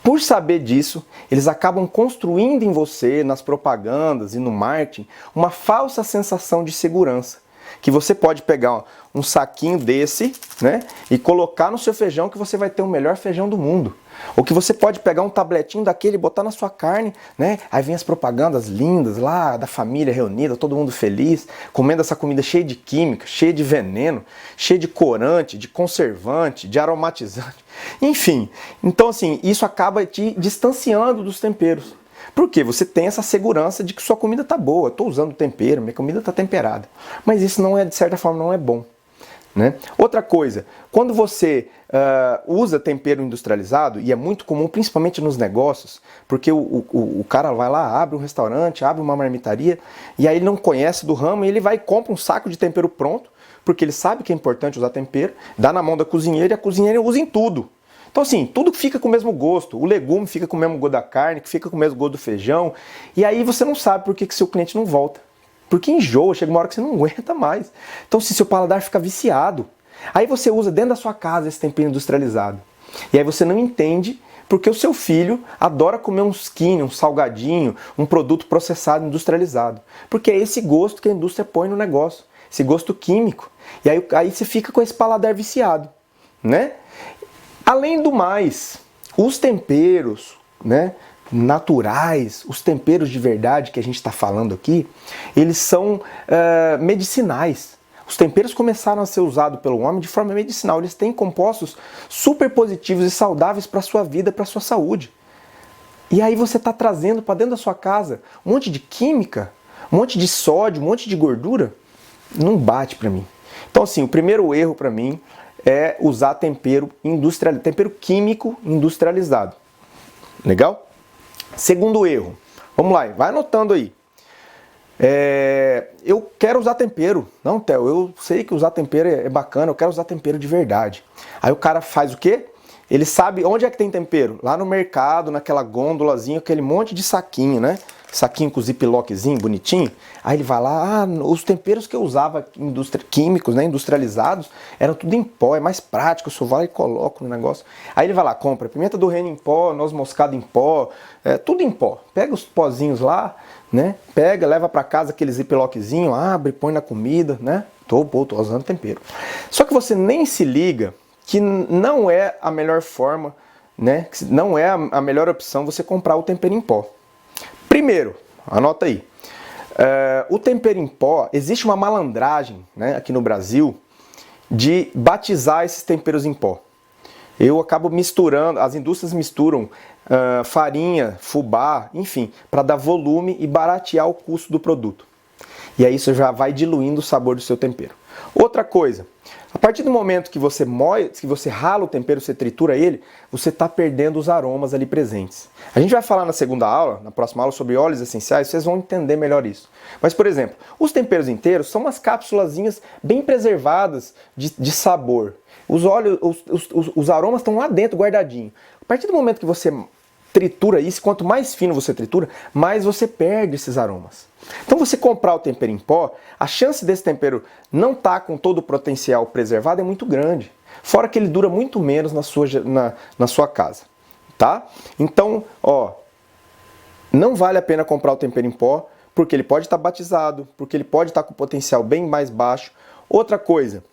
por saber disso, eles acabam construindo em você, nas propagandas e no marketing, uma falsa sensação de segurança. Que você pode pegar um saquinho desse, né, e colocar no seu feijão que você vai ter o melhor feijão do mundo. Ou que você pode pegar um tabletinho daquele e botar na sua carne, né? Aí vem as propagandas lindas lá da família reunida, todo mundo feliz, comendo essa comida cheia de química, cheia de veneno, cheia de corante, de conservante, de aromatizante. Enfim, então assim, isso acaba te distanciando dos temperos. Por quê? Você tem essa segurança de que sua comida está boa, estou usando tempero, minha comida está temperada. Mas isso não é, de certa forma, não é bom. Né? Outra coisa, quando você usa tempero industrializado, e é muito comum, principalmente nos negócios, porque o cara vai lá, abre um restaurante, abre uma marmitaria, e aí ele não conhece do ramo, e ele vai e compra um saco de tempero pronto, porque ele sabe que é importante usar tempero, dá na mão da cozinheira e a cozinheira usa em tudo. Então assim, tudo fica com o mesmo gosto, o legume fica com o mesmo gosto da carne, que fica com o mesmo gosto do feijão, e aí você não sabe por que seu cliente não volta. Porque enjoa, chega uma hora que você não aguenta mais. Então se seu paladar fica viciado, aí você usa dentro da sua casa esse tempero industrializado. E aí você não entende porque o seu filho adora comer um skinny, um salgadinho, um produto processado, industrializado. Porque é esse gosto que a indústria põe no negócio, esse gosto químico. E aí você fica com esse paladar viciado, né? Além do mais, os temperos, né, naturais, os temperos de verdade que a gente está falando aqui, eles são medicinais. Os temperos começaram a ser usados pelo homem de forma medicinal. Eles têm compostos super positivos e saudáveis para a sua vida, para a sua saúde. E aí você está trazendo para dentro da sua casa um monte de química, um monte de sódio, um monte de gordura. Não bate para mim. Então assim, o primeiro erro para mim é usar tempero químico industrializado. Legal? Segundo erro. Vamos lá, vai anotando aí. Eu quero usar tempero. Não, Theo, eu sei que usar tempero é bacana, eu quero usar tempero de verdade. Aí o cara faz o quê? Ele sabe onde é que tem tempero. Lá no mercado, naquela gôndolazinha, aquele monte de saquinho, né? Saquinho com ziplockzinho, bonitinho. Aí ele vai lá, os temperos que eu usava químicos, né, industrializados, eram tudo em pó, é mais prático, eu só vou lá e coloco no negócio. Aí ele vai lá, compra pimenta do reino em pó, noz moscada em pó, tudo em pó. Pega os pozinhos lá, né? Pega, leva para casa aquele ziplockzinho, abre, põe na comida, né? Tô usando tempero. Só que você nem se liga que não é a melhor forma, né? Não é a melhor opção você comprar o tempero em pó. Primeiro, anota aí, o tempero em pó, existe uma malandragem, né, aqui no Brasil de batizar esses temperos em pó. Eu acabo misturando, as indústrias misturam farinha, fubá, enfim, para dar volume e baratear o custo do produto. E aí isso já vai diluindo o sabor do seu tempero. Outra coisa, a partir do momento que você moe, que você rala o tempero, você tritura ele, você está perdendo os aromas ali presentes. A gente vai falar na segunda aula, na próxima aula, sobre óleos essenciais, vocês vão entender melhor isso. Mas, por exemplo, os temperos inteiros são umas cápsulazinhas bem preservadas de sabor. Os óleos, os aromas estão lá dentro, guardadinhos. A partir do momento que você tritura isso, quanto mais fino você tritura, mais você perde esses aromas. Então você comprar o tempero em pó, a chance desse tempero não estar com todo o potencial preservado é muito grande. Fora que ele dura muito menos na sua casa, tá? Então, ó, não vale a pena comprar o tempero em pó, porque ele pode estar batizado, porque ele pode estar com potencial bem mais baixo. Outra coisa,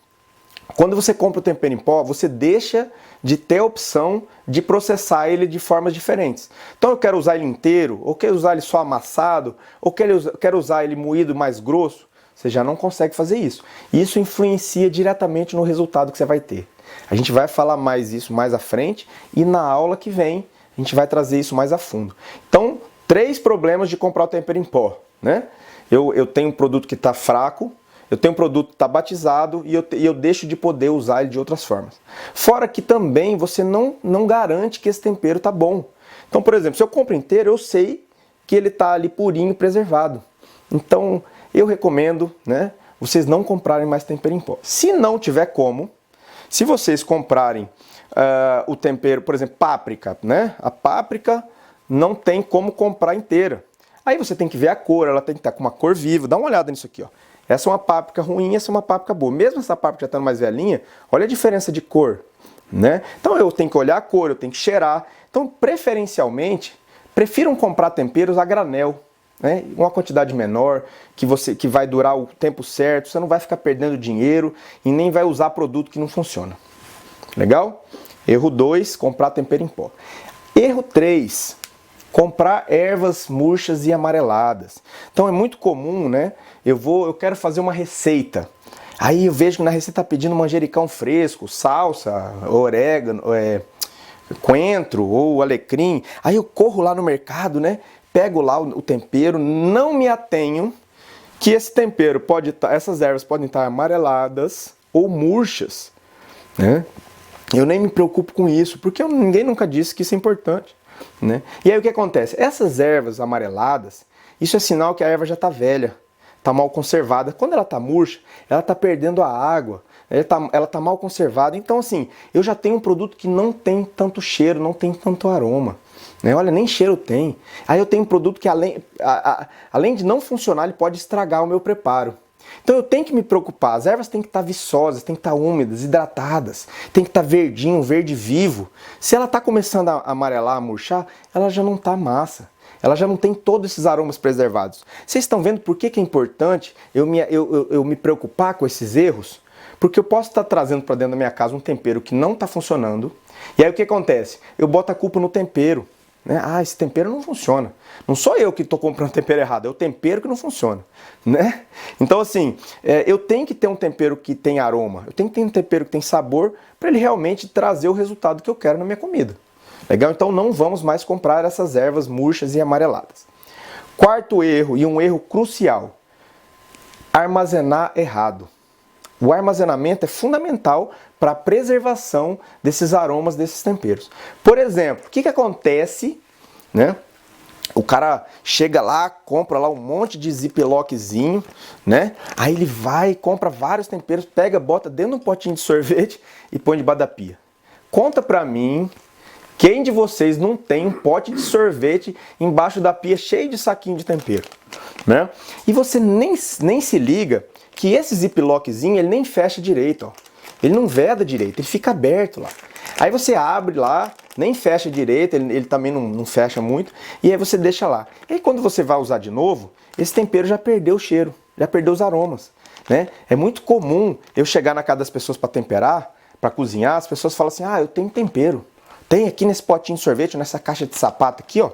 quando você compra o tempero em pó, você deixa de ter a opção de processar ele de formas diferentes. Então eu quero usar ele inteiro, ou quero usar ele só amassado, ou quero usar ele moído mais grosso. Você já não consegue fazer isso. Isso influencia diretamente no resultado que você vai ter. A gente vai falar mais isso mais à frente e na aula que vem a gente vai trazer isso mais a fundo. Então, 3 problemas de comprar o tempero em pó, né? Eu tenho um produto que está fraco, eu tenho um produto que está batizado e eu deixo de poder usar ele de outras formas. Fora que também você não garante que esse tempero está bom. Então, por exemplo, se eu compro inteiro, eu sei que ele está ali purinho, preservado. Então, eu recomendo, né, vocês não comprarem mais tempero em pó. Se não tiver como, se vocês comprarem o tempero, por exemplo, páprica, né? A páprica não tem como comprar inteira. Aí você tem que ver a cor, ela tem que estar com uma cor viva. Dá uma olhada nisso aqui, ó. Essa é uma páprica ruim, essa é uma páprica boa. Mesmo essa páprica já estando mais velhinha, olha a diferença de cor, né? Então eu tenho que olhar a cor, eu tenho que cheirar. Então, preferencialmente, prefiram comprar temperos a granel, né? Uma quantidade menor, que vai durar o tempo certo, você não vai ficar perdendo dinheiro e nem vai usar produto que não funciona. Legal? Erro 2, comprar tempero em pó. Erro 3, comprar ervas murchas e amareladas. Então é muito comum, né? Eu quero fazer uma receita. Aí eu vejo que na receita está pedindo manjericão fresco, salsa, orégano, coentro ou alecrim. Aí eu corro lá no mercado, né? Pego lá o tempero, não me atenho que esse tempero pode estar, essas ervas podem estar amareladas ou murchas, né? Eu nem me preocupo com isso, porque ninguém nunca disse que isso é importante, né? E aí o que acontece? Essas ervas amareladas, isso é sinal que a erva já está velha, está mal conservada. Quando ela está murcha, ela está perdendo a água, ela está mal conservada. Então assim, eu já tenho um produto que não tem tanto cheiro, não tem tanto aroma, né? Olha, nem cheiro tem. Aí eu tenho um produto que além de não funcionar, ele pode estragar o meu preparo. Então eu tenho que me preocupar, as ervas têm que estar viçosas, têm que estar úmidas, hidratadas, tem que estar verdinho, verde vivo. Se ela está começando a amarelar, a murchar, ela já não está massa. Ela já não tem todos esses aromas preservados. Vocês estão vendo por que é importante eu me preocupar com esses erros? Porque eu posso estar trazendo para dentro da minha casa um tempero que não está funcionando. E aí o que acontece? Eu boto a culpa no tempero, né? Ah, esse tempero não funciona. Não sou eu que estou comprando tempero errado, é o tempero que não funciona, né? Então assim, eu tenho que ter um tempero que tem aroma, eu tenho que ter um tempero que tem sabor para ele realmente trazer o resultado que eu quero na minha comida. Legal? Então não vamos mais comprar essas ervas murchas e amareladas. Quarto erro, e um erro crucial, armazenar errado. O armazenamento é fundamental para a preservação desses aromas, desses temperos. Por exemplo, o que acontece, né? O cara chega lá, compra lá um monte de ziplockzinho, né? Aí ele vai, compra vários temperos, pega, bota dentro de um potinho de sorvete e põe debaixo da pia. Conta pra mim, quem de vocês não tem um pote de sorvete embaixo da pia cheio de saquinho de tempero, né? E você nem se liga que esse ziplockzinho, ele nem fecha direito, ó. Ele não veda direito, ele fica aberto lá. Aí você abre lá, nem fecha direito, ele também não fecha muito, e aí você deixa lá. E aí quando você vai usar de novo, esse tempero já perdeu o cheiro, já perdeu os aromas, né? É muito comum eu chegar na casa das pessoas para temperar, para cozinhar, as pessoas falam assim, ah, eu tenho tempero. Tem aqui nesse potinho de sorvete, nessa caixa de sapato aqui, ó.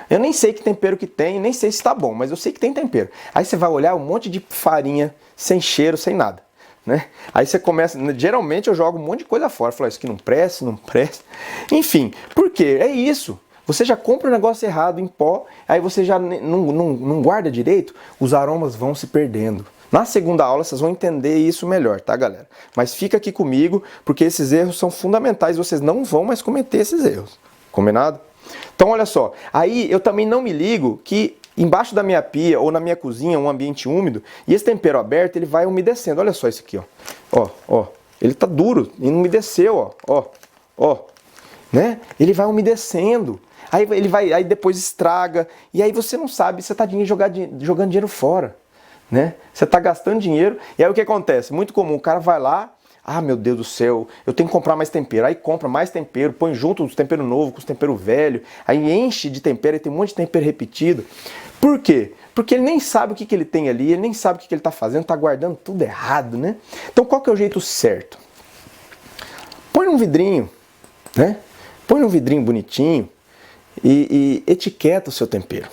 Eu nem sei que tempero que tem, nem sei se tá bom, mas eu sei que tem tempero. Aí você vai olhar um monte de farinha, sem cheiro, sem nada, né? Aí você começa, geralmente eu jogo um monte de coisa fora, falo, isso aqui não presta, não presta. Enfim, por quê? É isso. Você já compra o negócio errado em pó, aí você já não guarda direito, os aromas vão se perdendo. Na segunda aula vocês vão entender isso melhor, tá, galera? Mas fica aqui comigo, porque esses erros são fundamentais, vocês não vão mais cometer esses erros. Combinado? Então, olha só. Aí eu também não me ligo que embaixo da minha pia ou na minha cozinha, um ambiente úmido, e esse tempero aberto, ele vai umedecendo. Olha só isso aqui, ó. Ele tá duro e não umedeceu, ó. Né? Ele vai umedecendo. Aí depois estraga, e aí você não sabe, você tá jogando dinheiro fora. Né? Você está gastando dinheiro, e aí o que acontece? Muito comum, o cara vai lá, meu Deus do céu, eu tenho que comprar mais tempero, aí compra mais tempero, põe junto os temperos novos com os temperos velhos, aí enche de tempero, e tem um monte de tempero repetido. Por quê? Porque ele nem sabe o que ele tem ali, ele nem sabe o que ele está fazendo, está guardando tudo errado, né? Então qual que é o jeito certo? Põe num vidrinho, né? Põe num vidrinho bonitinho e etiqueta o seu tempero.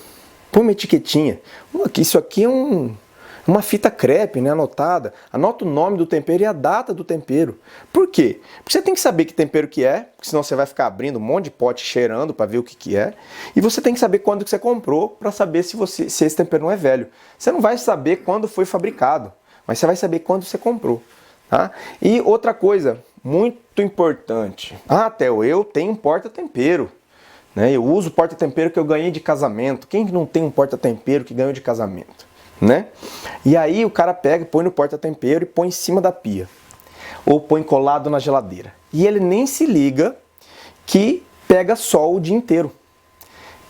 Põe uma etiquetinha. Isso aqui é uma fita crepe, né, anotada. Anota o nome do tempero e a data do tempero. Por quê? Porque você tem que saber que tempero que é, porque senão você vai ficar abrindo um monte de pote cheirando para ver o que é. E você tem que saber quando que você comprou para saber se esse tempero não é velho. Você não vai saber quando foi fabricado, mas você vai saber quando você comprou. Tá? E outra coisa muito importante. Theo, eu tenho um porta-tempero. Né? Eu uso o porta-tempero que eu ganhei de casamento. Quem não tem um porta-tempero que ganhou de casamento? Né? E aí o cara pega, põe no porta-tempero e põe em cima da pia. Ou põe colado na geladeira. E ele nem se liga que pega sol o dia inteiro.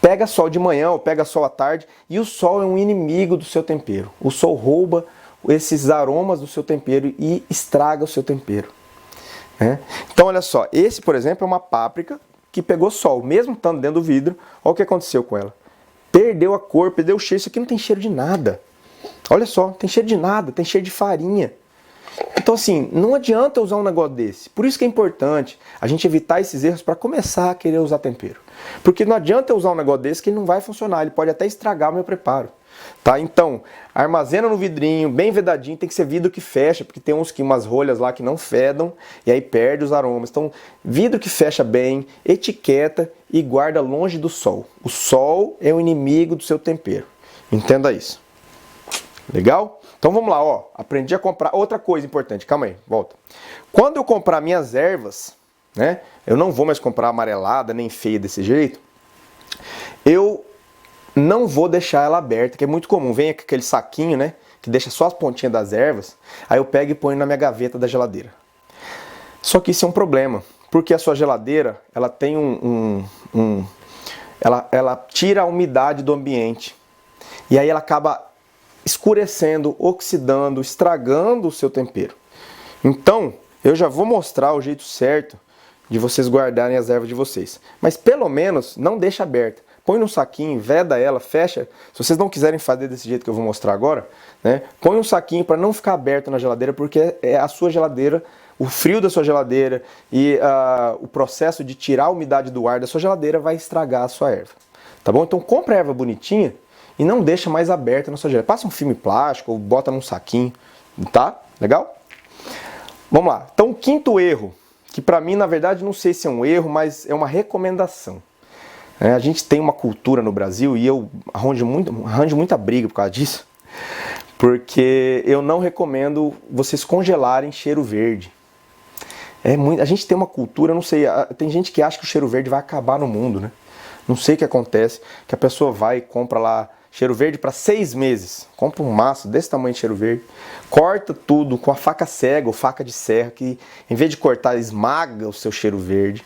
Pega sol de manhã ou pega sol à tarde. E o sol é um inimigo do seu tempero. O sol rouba esses aromas do seu tempero e estraga o seu tempero. Né? Então olha só, esse por exemplo é uma páprica que pegou sol. Mesmo estando dentro do vidro, olha o que aconteceu com ela. Perdeu a cor, perdeu o cheiro. Isso aqui não tem cheiro de nada. Olha só, tem cheiro de nada, tem cheiro de farinha. Então assim, não adianta usar um negócio desse. Por isso que é importante a gente evitar esses erros para começar a querer usar tempero. Porque não adianta eu usar um negócio desse que ele não vai funcionar, ele pode até estragar o meu preparo. Tá? Então, armazena no vidrinho, bem vedadinho, tem que ser vidro que fecha, porque tem umas rolhas lá que não fedam e aí perde os aromas. Então, vidro que fecha bem, etiqueta e guarda longe do sol. O sol é o inimigo do seu tempero. Entenda isso. Legal? Então vamos lá, aprendi a comprar. Outra coisa importante, calma aí, volta. Quando eu comprar minhas ervas, né, eu não vou mais comprar amarelada, nem feia desse jeito, eu não vou deixar ela aberta, que é muito comum. Vem aquele saquinho, né, que deixa só as pontinhas das ervas, aí eu pego e ponho na minha gaveta da geladeira. Só que isso é um problema, porque a sua geladeira, ela tem ela tira a umidade do ambiente, e aí ela acaba escurecendo, oxidando, estragando o seu tempero. Então, eu já vou mostrar o jeito certo de vocês guardarem as ervas de vocês. Mas pelo menos não deixa aberta. Põe num saquinho, veda ela, fecha. Se vocês não quiserem fazer desse jeito que eu vou mostrar agora, né, põe um saquinho para não ficar aberto na geladeira, porque é a sua geladeira, o frio da sua geladeira e o processo de tirar a umidade do ar da sua geladeira vai estragar a sua erva. Tá bom? Então compra a erva bonitinha e não deixa mais aberta na sua geladeira. Passa um filme plástico ou bota num saquinho, tá? Legal? Vamos lá. Então o quinto erro, que para mim na verdade não sei se é um erro, mas é uma recomendação. A gente tem uma cultura no Brasil e eu arranjo muita briga por causa disso, porque eu não recomendo vocês congelarem cheiro verde. A gente tem uma cultura, não sei, tem gente que acha que o cheiro verde vai acabar no mundo, né? Não sei o que acontece, que a pessoa vai e compra lá cheiro verde para 6 meses. Compra um maço desse tamanho de cheiro verde, corta tudo com a faca cega ou faca de serra, que em vez de cortar, esmaga o seu cheiro verde.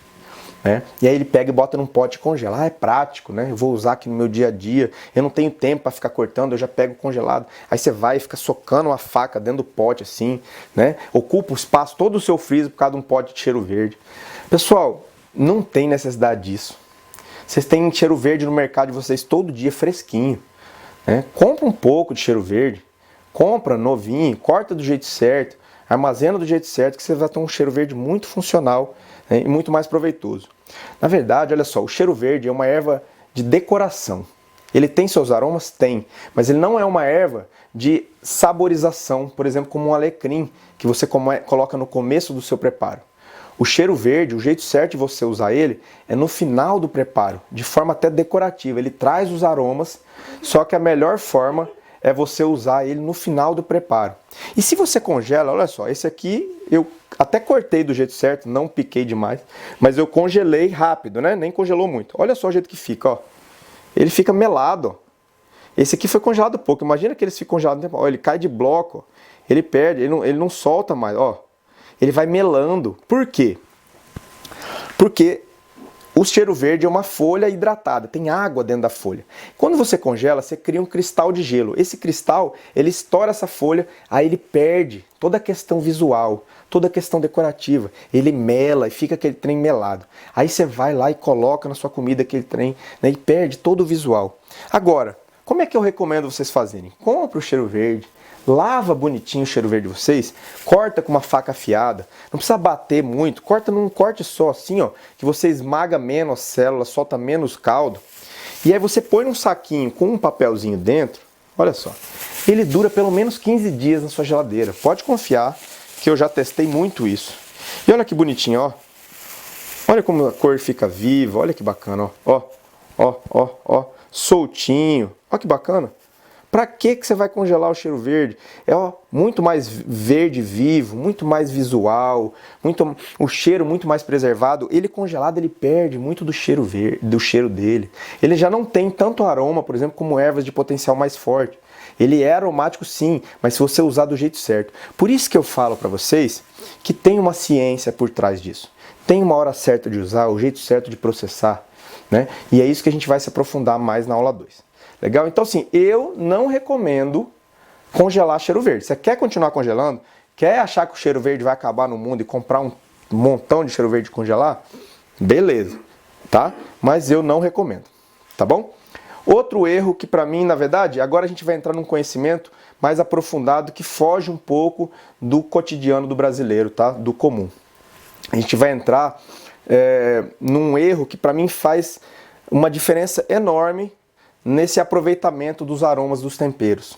Né? E aí ele pega e bota num pote e congela. É prático, né? Eu vou usar aqui no meu dia a dia, eu não tenho tempo para ficar cortando, eu já pego congelado. Aí você vai e fica socando uma faca dentro do pote assim, né? Ocupa o espaço, todo o seu freezer por causa de um pote de cheiro verde. Pessoal, não tem necessidade disso. Vocês têm cheiro verde no mercado de vocês todo dia fresquinho. Né? Compra um pouco de cheiro verde, compra novinho, corta do jeito certo, armazena do jeito certo, que você vai ter um cheiro verde muito funcional, né? E muito mais proveitoso. Na verdade, olha só, o cheiro verde é uma erva de decoração. Ele tem seus aromas? Tem, mas ele não é uma erva de saborização, por exemplo, como um alecrim, que você coloca no começo do seu preparo. O cheiro verde, o jeito certo de você usar ele é no final do preparo, de forma até decorativa. Ele traz os aromas, só que a melhor forma é você usar ele no final do preparo. E se você congela, olha só, esse aqui eu até cortei do jeito certo, não piquei demais, mas eu congelei rápido, né? Nem congelou muito. Olha só o jeito que fica, ó. Ele fica melado, ó. Esse aqui foi congelado pouco. Imagina que ele fica congelado no tempo. Ó, ele cai de bloco, ó. Ele perde, ele não solta mais, ó. Ele vai melando. Por quê? Porque o cheiro verde é uma folha hidratada, tem água dentro da folha. Quando você congela, você cria um cristal de gelo. Esse cristal, ele estoura essa folha, aí ele perde toda a questão visual, toda a questão decorativa. Ele mela e fica aquele trem melado. Aí você vai lá e coloca na sua comida aquele trem, né, e perde todo o visual. Agora, como é que eu recomendo vocês fazerem? Compre o cheiro verde, lava bonitinho o cheiro verde de vocês, corta com uma faca afiada, não precisa bater muito, corta num corte só assim, ó, que você esmaga menos as células, solta menos caldo. E aí você põe num saquinho com um papelzinho dentro, olha só, ele dura pelo menos 15 dias na sua geladeira. Pode confiar que eu já testei muito isso. E olha que bonitinho, ó. Olha como a cor fica viva, olha que bacana, ó. Ó, soltinho. Olha que bacana. Pra que você vai congelar o cheiro verde? É muito mais verde vivo, muito mais visual, o cheiro muito mais preservado. Ele congelado, ele perde muito do cheiro verde, do cheiro dele. Ele já não tem tanto aroma, por exemplo, como ervas de potencial mais forte. Ele é aromático sim, mas se você usar do jeito certo. Por isso que eu falo para vocês que tem uma ciência por trás disso. Tem uma hora certa de usar, o jeito certo de processar, né? E é isso que a gente vai se aprofundar mais na aula 2. Legal? Então, assim, eu não recomendo congelar cheiro verde. Você quer continuar congelando? Quer achar que o cheiro verde vai acabar no mundo e comprar um montão de cheiro verde e congelar? Beleza, tá? Mas eu não recomendo, tá bom? Outro erro que pra mim, na verdade, agora a gente vai entrar num conhecimento mais aprofundado que foge um pouco do cotidiano do brasileiro, tá? Do comum. A gente vai entrar num erro que pra mim faz uma diferença enorme nesse aproveitamento dos aromas dos temperos.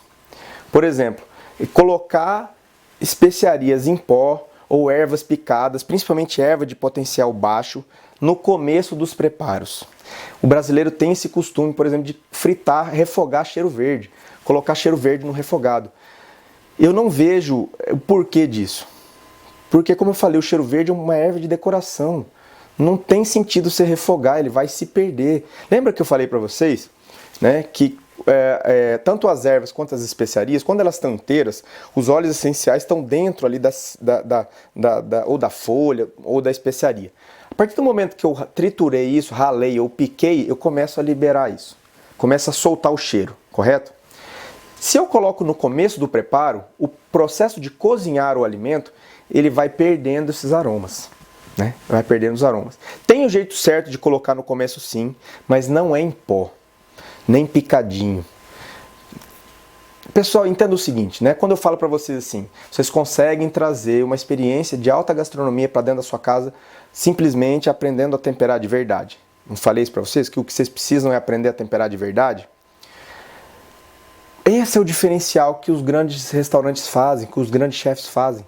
Por exemplo, colocar especiarias em pó ou ervas picadas, principalmente erva de potencial baixo, no começo dos preparos. O brasileiro tem esse costume, por exemplo, de fritar, refogar cheiro verde, colocar cheiro verde no refogado. Eu não vejo o porquê disso. Porque, como eu falei, o cheiro verde é uma erva de decoração. Não tem sentido você refogar, ele vai se perder. Lembra que eu falei para vocês, né, que tanto as ervas quanto as especiarias, quando elas estão inteiras, os óleos essenciais estão dentro ali ou da folha ou da especiaria. A partir do momento que eu triturei isso, ralei ou piquei, eu começo a liberar isso. Começa a soltar o cheiro, correto? Se eu coloco no começo do preparo, o processo de cozinhar o alimento, ele vai perdendo esses aromas. Né? Vai perdendo os aromas. Tem o jeito certo de colocar no começo sim, mas não é em pó, nem picadinho. Pessoal, entenda o seguinte, né? Quando eu falo para vocês assim, vocês conseguem trazer uma experiência de alta gastronomia para dentro da sua casa simplesmente aprendendo a temperar de verdade. Não falei isso para vocês? Que o que vocês precisam é aprender a temperar de verdade? Esse é o diferencial que os grandes restaurantes fazem, que os grandes chefes fazem.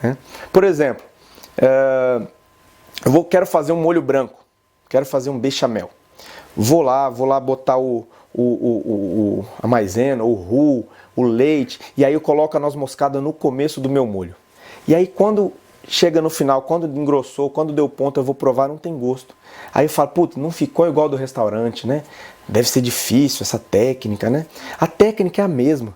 Né? Por exemplo, quero fazer um molho branco, quero fazer um bechamel. Vou lá botar a maisena, o roux, o leite, e aí eu coloco a noz moscada no começo do meu molho. E aí quando chega no final, quando engrossou, quando deu ponto, eu vou provar, não tem gosto. Aí eu falo, puta, não ficou igual do restaurante, né? Deve ser difícil essa técnica, né? A técnica é a mesma,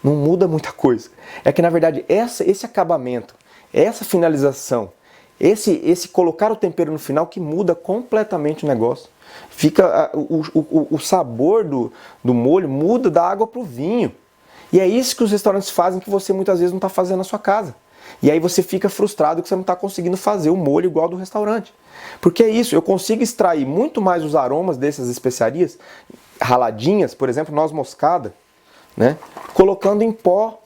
não muda muita coisa. É que na verdade esse acabamento, essa finalização, esse colocar o tempero no final que muda completamente o negócio. Fica o sabor do molho muda da água para o vinho. E é isso que os restaurantes fazem que você muitas vezes não está fazendo na sua casa. E aí você fica frustrado que você não está conseguindo fazer o molho igual do restaurante. Porque é isso, eu consigo extrair muito mais os aromas dessas especiarias raladinhas, por exemplo, noz moscada, né? Colocando em pó,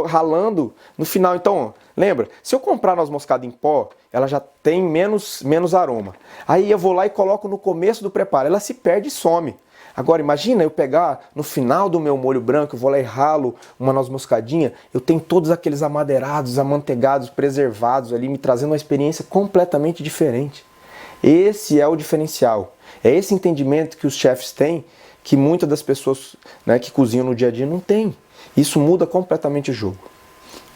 ralando no final. Então, lembra? Se eu comprar noz moscada em pó, ela já tem menos aroma. Aí eu vou lá e coloco no começo do preparo, ela se perde e some. Agora imagina eu pegar no final do meu molho branco, eu vou lá e ralo uma noz moscadinha, eu tenho todos aqueles amadeirados, amanteigados, preservados ali, me trazendo uma experiência completamente diferente. Esse é o diferencial. É esse entendimento que os chefs têm, que muitas das pessoas, né, que cozinham no dia a dia não têm. Isso muda completamente o jogo.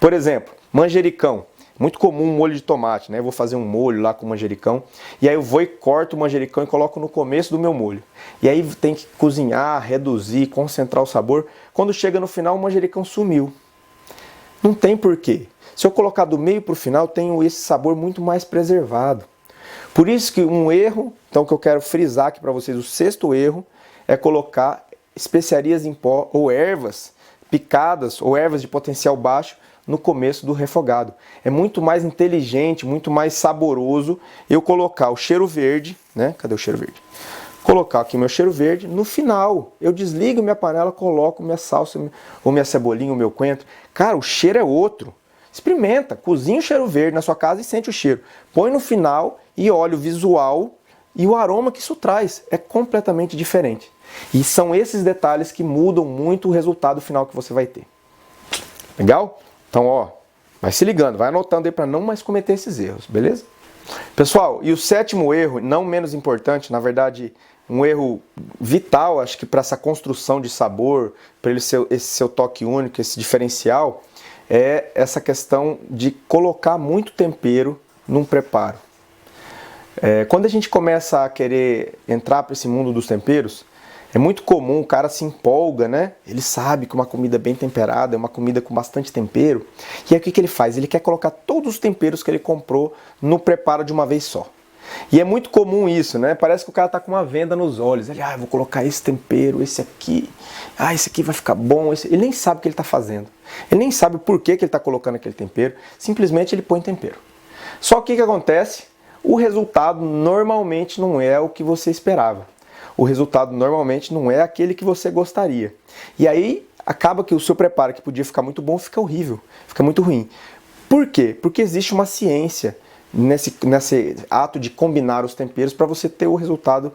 Por exemplo, manjericão. Muito comum um molho de tomate, né? Eu vou fazer um molho lá com manjericão, e aí eu vou e corto o manjericão e coloco no começo do meu molho. E aí tem que cozinhar, reduzir, concentrar o sabor. Quando chega no final, o manjericão sumiu. Não tem porquê. Se eu colocar do meio para o final, eu tenho esse sabor muito mais preservado. Por isso que um erro, então que eu quero frisar aqui para vocês, o 6º erro é colocar especiarias em pó ou ervas picadas ou ervas de potencial baixo no começo do refogado. É muito mais inteligente, muito mais saboroso eu colocar o cheiro verde, né? Cadê o cheiro verde? Colocar aqui meu cheiro verde, no final eu desligo minha panela, coloco minha salsa ou minha cebolinha, o meu coentro. Cara, o cheiro é outro. Experimenta, cozinha o cheiro verde na sua casa e sente o cheiro. Põe no final e olha o visual e o aroma que isso traz. É completamente diferente. E são esses detalhes que mudam muito o resultado final que você vai ter. Legal? Então, ó, vai se ligando, vai anotando aí para não mais cometer esses erros, beleza? Pessoal, e o 7º erro, não menos importante, na verdade, um erro vital, acho que para essa construção de sabor, para ele ser esse seu toque único, esse diferencial, é essa questão de colocar muito tempero num preparo. Quando a gente começa a querer entrar para esse mundo dos temperos, é muito comum, o cara se empolga, né? Ele sabe que uma comida bem temperada é uma comida com bastante tempero. E aí o que ele faz? Ele quer colocar todos os temperos que ele comprou no preparo de uma vez só. E é muito comum isso, né? Parece que o cara tá com uma venda nos olhos. Ele, eu vou colocar esse tempero, esse aqui. Esse aqui vai ficar bom. Ele nem sabe o que ele tá fazendo. Ele nem sabe por que ele tá colocando aquele tempero. Simplesmente ele põe tempero. Só que o que acontece? O resultado normalmente não é o que você esperava. O resultado normalmente não é aquele que você gostaria. E aí acaba que o seu preparo, que podia ficar muito bom, fica horrível, fica muito ruim. Por quê? Porque existe uma ciência nesse ato de combinar os temperos para você ter o resultado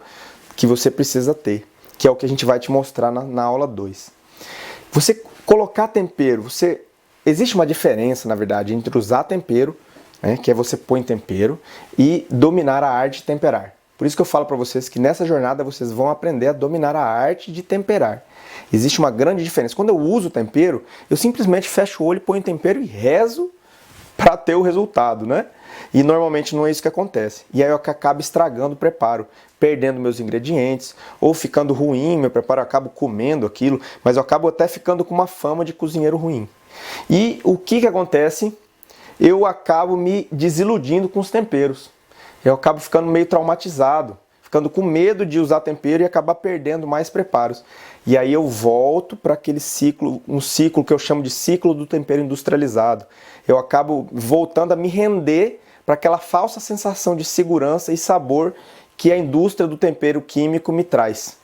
que você precisa ter, que é o que a gente vai te mostrar na aula 2. Você colocar tempero, existe uma diferença, na verdade, entre usar tempero, né, que é você põe tempero, e dominar a arte de temperar. Por isso que eu falo para vocês que nessa jornada vocês vão aprender a dominar a arte de temperar. Existe uma grande diferença. Quando eu uso tempero, eu simplesmente fecho o olho, ponho tempero e rezo para ter o resultado, né? E normalmente não é isso que acontece. E aí eu acabo estragando o preparo, perdendo meus ingredientes, ou ficando ruim meu preparo, eu acabo comendo aquilo, mas eu acabo até ficando com uma fama de cozinheiro ruim. E o que acontece? Eu acabo me desiludindo com os temperos. Eu acabo ficando meio traumatizado, ficando com medo de usar tempero e acabar perdendo mais preparos. E aí eu volto para aquele ciclo, um ciclo que eu chamo de ciclo do tempero industrializado. Eu acabo voltando a me render para aquela falsa sensação de segurança e sabor que a indústria do tempero químico me traz.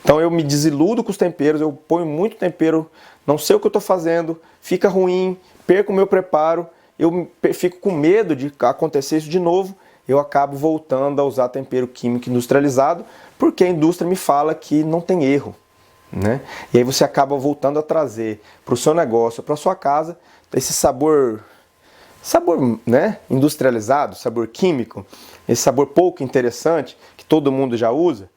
Então eu me desiludo com os temperos, eu ponho muito tempero, não sei o que eu estou fazendo, fica ruim, perco o meu preparo, eu fico com medo de acontecer isso de novo. Eu acabo voltando a usar tempero químico industrializado, porque a indústria me fala que não tem erro, né? E aí você acaba voltando a trazer para o seu negócio, para a sua casa, esse sabor, né, industrializado, sabor químico, esse sabor pouco interessante, que todo mundo já usa,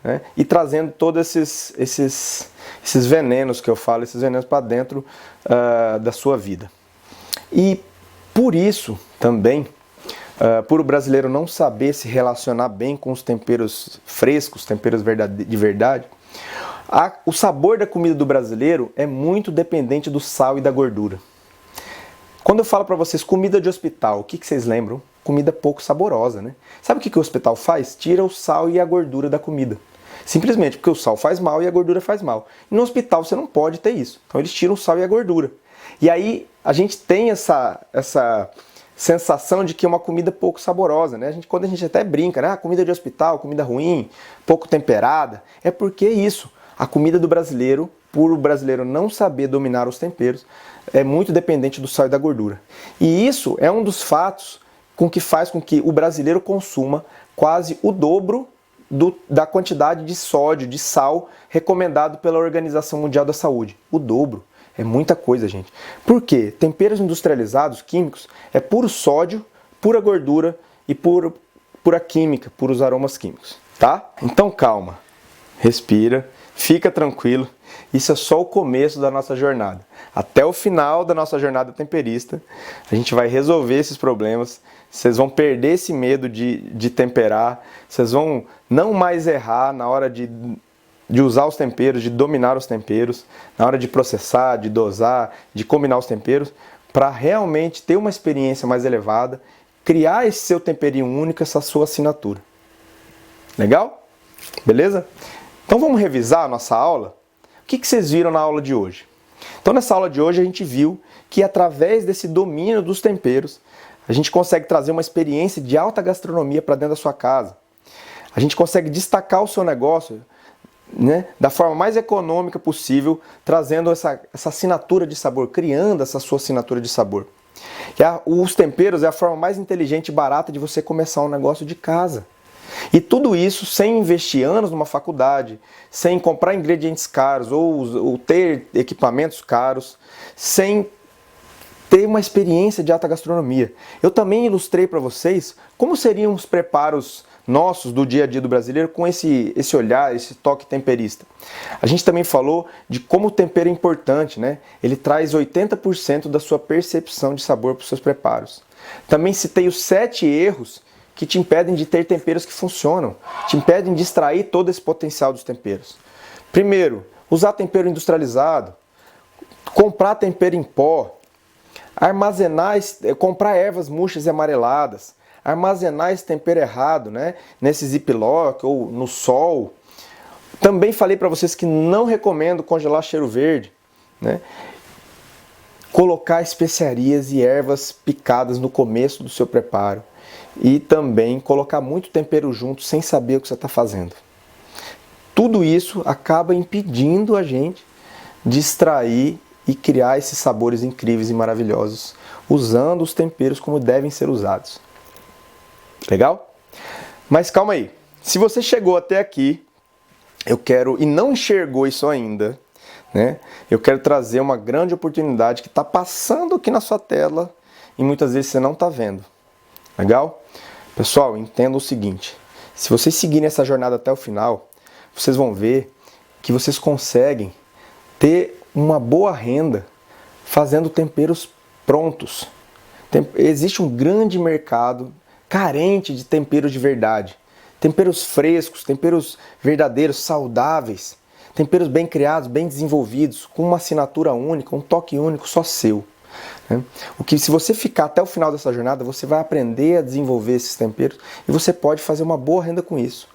né? E trazendo todos esses venenos que eu falo, esses venenos para dentro da sua vida. E por isso também, por o brasileiro não saber se relacionar bem com os temperos frescos, temperos de verdade, o sabor da comida do brasileiro é muito dependente do sal e da gordura. Quando eu falo para vocês comida de hospital, o que vocês lembram? Comida pouco saborosa, né? Sabe o que o hospital faz? Tira o sal e a gordura da comida. Simplesmente porque o sal faz mal e a gordura faz mal. E no hospital você não pode ter isso. Então eles tiram o sal e a gordura. E aí a gente tem essa sensação de que é uma comida pouco saborosa, né? Quando a gente até brinca, né? Comida de hospital, comida ruim, pouco temperada, é porque isso. A comida do brasileiro, por o brasileiro não saber dominar os temperos, é muito dependente do sal e da gordura. E isso é um dos fatos que faz com que o brasileiro consuma quase o dobro da quantidade de sódio, de sal, recomendado pela Organização Mundial da Saúde. O dobro. É muita coisa, gente. Por quê? Temperos industrializados, químicos, é puro sódio, pura gordura e pura química, puros aromas químicos, tá? Então calma, respira, fica tranquilo, isso é só o começo da nossa jornada. Até o final da nossa jornada temperista, a gente vai resolver esses problemas, vocês vão perder esse medo de temperar, vocês vão não mais errar na hora de usar os temperos, de dominar os temperos, na hora de processar, de dosar, de combinar os temperos, para realmente ter uma experiência mais elevada, criar esse seu temperinho único, essa sua assinatura. Legal? Beleza? Então vamos revisar a nossa aula? O que vocês viram na aula de hoje? Então nessa aula de hoje a gente viu que através desse domínio dos temperos, a gente consegue trazer uma experiência de alta gastronomia para dentro da sua casa. A gente consegue destacar o seu negócio, né, da forma mais econômica possível, trazendo essa assinatura de sabor, criando essa sua assinatura de sabor. Os temperos é a forma mais inteligente e barata de você começar um negócio de casa. E tudo isso sem investir anos numa faculdade, sem comprar ingredientes caros ou ter equipamentos caros, sem ter uma experiência de alta gastronomia. Eu também ilustrei para vocês como seriam os preparos nossos do dia a dia do brasileiro com esse olhar, esse toque temperista. A gente também falou de como o tempero é importante, né? Ele traz 80% da sua percepção de sabor para os seus preparos. Também citei os 7 erros que te impedem de ter temperos que funcionam, te impedem de extrair todo esse potencial dos temperos. Primeiro, usar tempero industrializado, comprar tempero em pó, comprar ervas murchas e amareladas, armazenar esse tempero errado, né, nesse ziplock ou no sol. Também falei para vocês que não recomendo congelar cheiro verde, né? Colocar especiarias e ervas picadas no começo do seu preparo. E também colocar muito tempero junto sem saber o que você está fazendo. Tudo isso acaba impedindo a gente de extrair e criar esses sabores incríveis e maravilhosos, usando os temperos como devem ser usados. Legal? Mas calma aí. Se você chegou até aqui, e não enxergou isso ainda, né? Eu quero trazer uma grande oportunidade que está passando aqui na sua tela e muitas vezes você não está vendo. Legal? Pessoal, entenda o seguinte, se vocês seguirem essa jornada até o final, vocês vão ver que vocês conseguem ter uma boa renda fazendo temperos prontos. Existe um grande mercado carente de temperos de verdade. Temperos frescos, temperos verdadeiros, saudáveis, temperos bem criados, bem desenvolvidos, com uma assinatura única, um toque único só seu. O que, se você ficar até o final dessa jornada, você vai aprender a desenvolver esses temperos e você pode fazer uma boa renda com isso.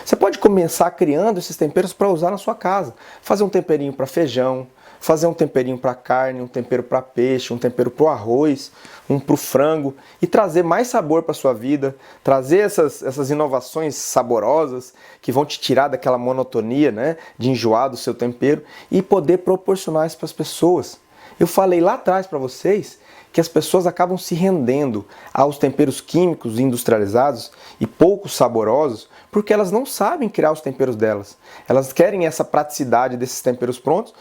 Você pode começar criando esses temperos para usar na sua casa. Fazer um temperinho para feijão, fazer um temperinho para carne, um tempero para peixe, um tempero para o arroz, um para o frango e trazer mais sabor para a sua vida, trazer essas inovações saborosas que vão te tirar daquela monotonia, né, de enjoar do seu tempero e poder proporcionar isso para as pessoas. Eu falei lá atrás para vocês que as pessoas acabam se rendendo aos temperos químicos industrializados e pouco saborosos porque elas não sabem criar os temperos delas. Elas querem essa praticidade desses temperos prontos,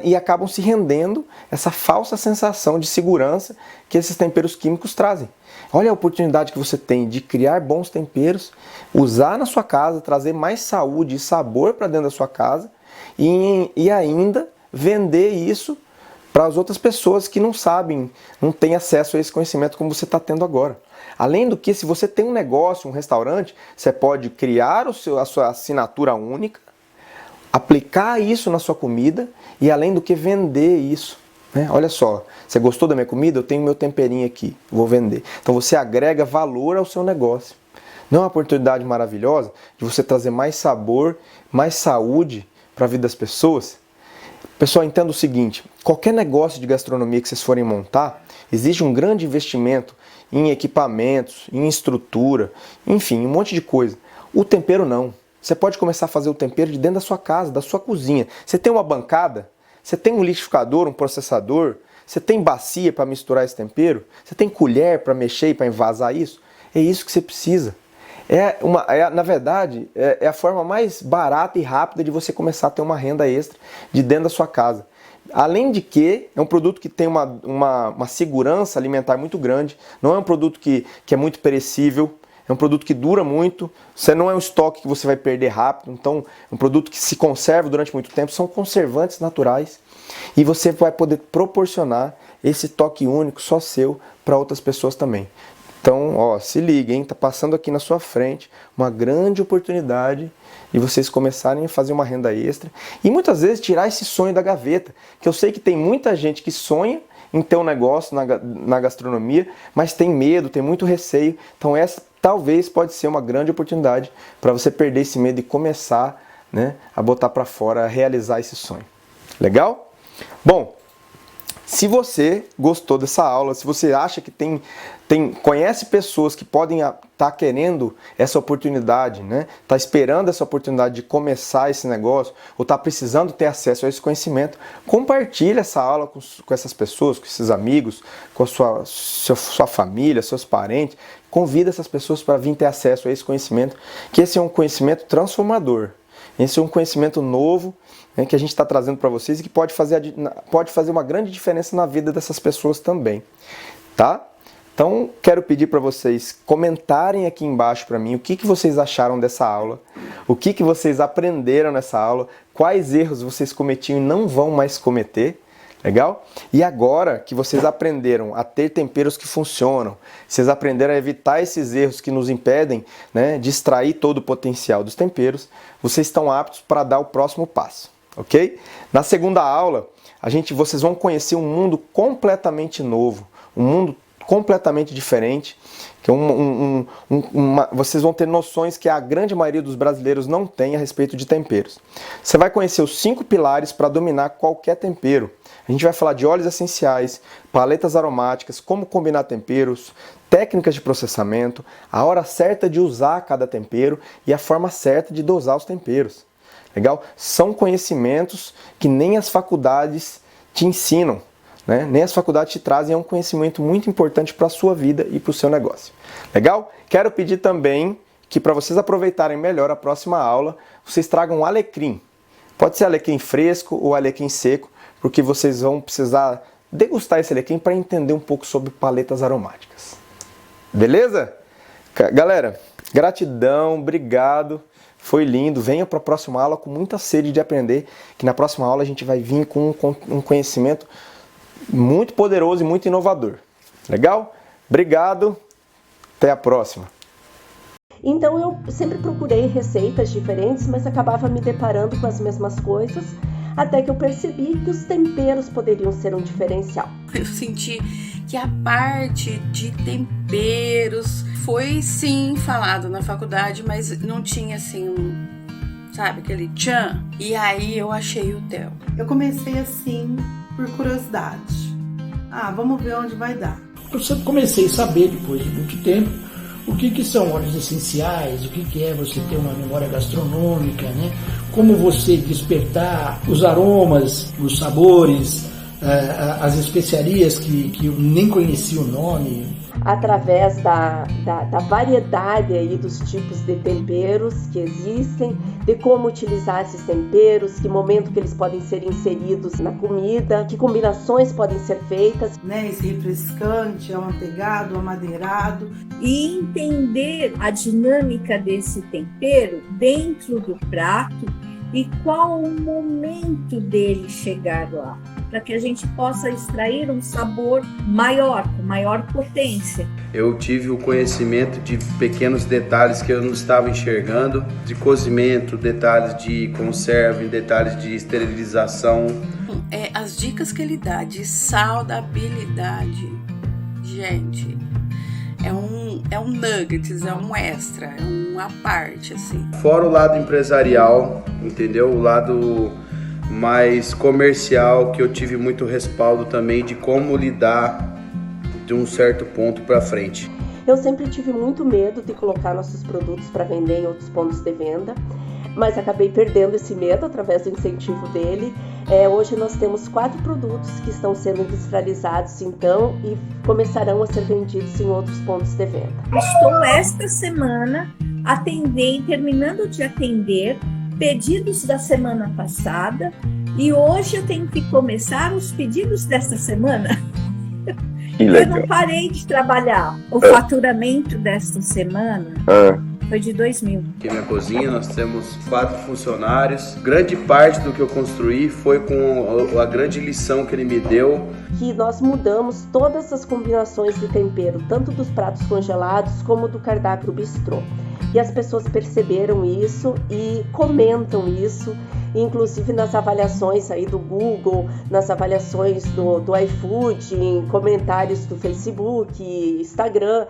e acabam se rendendo essa falsa sensação de segurança que esses temperos químicos trazem. Olha a oportunidade que você tem de criar bons temperos, usar na sua casa, trazer mais saúde e sabor para dentro da sua casa e ainda vender isso para as outras pessoas que não sabem, não têm acesso a esse conhecimento como você está tendo agora. Além do que, se você tem um negócio, um restaurante, você pode criar a sua assinatura única, aplicar isso na sua comida e, além do que, vender isso. Né? Olha só, você gostou da minha comida? Eu tenho meu temperinho aqui, vou vender. Então você agrega valor ao seu negócio. Não é uma oportunidade maravilhosa de você trazer mais sabor, mais saúde para a vida das pessoas? Pessoal, entenda o seguinte, qualquer negócio de gastronomia que vocês forem montar, exige um grande investimento em equipamentos, em estrutura, enfim, um monte de coisa. O tempero não. Você pode começar a fazer o tempero de dentro da sua casa, da sua cozinha. Você tem uma bancada, você tem um liquidificador, um processador, você tem bacia para misturar esse tempero, você tem colher para mexer e para envasar isso. É isso que você precisa. Na verdade, é a forma mais barata e rápida de você começar a ter uma renda extra de dentro da sua casa. Além de que é um produto que tem uma segurança alimentar muito grande, não é um produto que é muito perecível, é um produto que dura muito, você não é um estoque que você vai perder rápido, então é um produto que se conserva durante muito tempo, são conservantes naturais e você vai poder proporcionar esse toque único só seu para outras pessoas também. Então, ó, se liga, hein? Tá passando aqui na sua frente uma grande oportunidade e vocês começarem a fazer uma renda extra e muitas vezes tirar esse sonho da gaveta, que eu sei que tem muita gente que sonha em ter um negócio na gastronomia, mas tem medo, tem muito receio. Então essa talvez pode ser uma grande oportunidade para você perder esse medo e começar, né, a botar para fora, a realizar esse sonho. Legal? Bom, se você gostou dessa aula, se você acha que conhece pessoas que podem estar querendo essa oportunidade, né? Tá esperando essa oportunidade de começar esse negócio, ou tá precisando ter acesso a esse conhecimento, compartilhe essa aula com essas pessoas, com esses amigos, com a sua família, seus parentes. Convida essas pessoas para vir ter acesso a esse conhecimento, que esse é um conhecimento transformador. Esse é um conhecimento novo, né, que a gente está trazendo para vocês e que pode fazer uma grande diferença na vida dessas pessoas também, tá? Então, quero pedir para vocês comentarem aqui embaixo para mim o que vocês acharam dessa aula, o que vocês aprenderam nessa aula, quais erros vocês cometiam e não vão mais cometer, legal? E agora que vocês aprenderam a ter temperos que funcionam, vocês aprenderam a evitar esses erros que nos impedem, né, de extrair todo o potencial dos temperos, vocês estão aptos para dar o próximo passo, ok? Na segunda aula, vocês vão conhecer um mundo completamente novo, um mundo completamente diferente, que vocês vão ter noções que a grande maioria dos brasileiros não tem a respeito de temperos. Você vai conhecer os 5 pilares para dominar qualquer tempero. A gente vai falar de óleos essenciais, paletas aromáticas, como combinar temperos, técnicas de processamento, a hora certa de usar cada tempero e a forma certa de dosar os temperos. Legal? São conhecimentos que nem as faculdades te ensinam, né? Nem as faculdades te trazem, é um conhecimento muito importante para a sua vida e para o seu negócio. Legal? Quero pedir também que para vocês aproveitarem melhor a próxima aula, vocês tragam um alecrim. Pode ser alecrim fresco ou alecrim seco, porque vocês vão precisar degustar esse alecrim para entender um pouco sobre paletas aromáticas. Beleza? Galera, gratidão, obrigado. Foi lindo. Venha para a próxima aula com muita sede de aprender, que na próxima aula a gente vai vir com um conhecimento muito poderoso e muito inovador. Legal? Obrigado. Até a próxima. Então eu sempre procurei receitas diferentes, mas acabava me deparando com as mesmas coisas, até que eu percebi que os temperos poderiam ser um diferencial. Eu senti que a parte de temperos foi sim falado na faculdade, mas não tinha assim sabe, aquele tchan. E aí eu achei o Theo. Eu comecei assim por curiosidade. Vamos ver onde vai dar. Eu sempre comecei a saber, depois de muito tempo, o que são óleos essenciais, o que é você ter uma memória gastronômica, né? Como você despertar os aromas, os sabores, as especiarias que eu nem conhecia o nome. Através da variedade aí dos tipos de temperos que existem, de como utilizar esses temperos, que momento que eles podem ser inseridos na comida, que combinações podem ser feitas. Né, esse refrescante, amanteigado, amadeirado. E entender a dinâmica desse tempero dentro do prato e qual o momento dele chegar lá, para que a gente possa extrair um sabor maior, com maior potência. Eu tive o conhecimento de pequenos detalhes que eu não estava enxergando, de cozimento, detalhes de conserva, detalhes de esterilização. As dicas que ele dá de saudabilidade, gente, é um nuggets, é um extra, é uma parte, assim. Fora o lado empresarial, entendeu? O lado mais comercial, que eu tive muito respaldo também de como lidar de um certo ponto para frente. Eu sempre tive muito medo de colocar nossos produtos para vender em outros pontos de venda, mas acabei perdendo esse medo através do incentivo dele. Hoje nós temos 4 produtos que estão sendo industrializados então e começarão a ser vendidos em outros pontos de venda. Estou esta semana terminando de atender pedidos da semana passada e hoje eu tenho que começar os pedidos desta semana. Eu não parei de trabalhar. O faturamento desta semana foi de 2.000. Aqui na minha cozinha nós temos 4 funcionários. Grande parte do que eu construí foi com a grande lição que ele me deu. Que nós mudamos todas as combinações de tempero, tanto dos pratos congelados como do cardápio do bistrô. E as pessoas perceberam isso e comentam isso, inclusive nas avaliações aí do Google, nas avaliações do iFood, em comentários do Facebook, Instagram.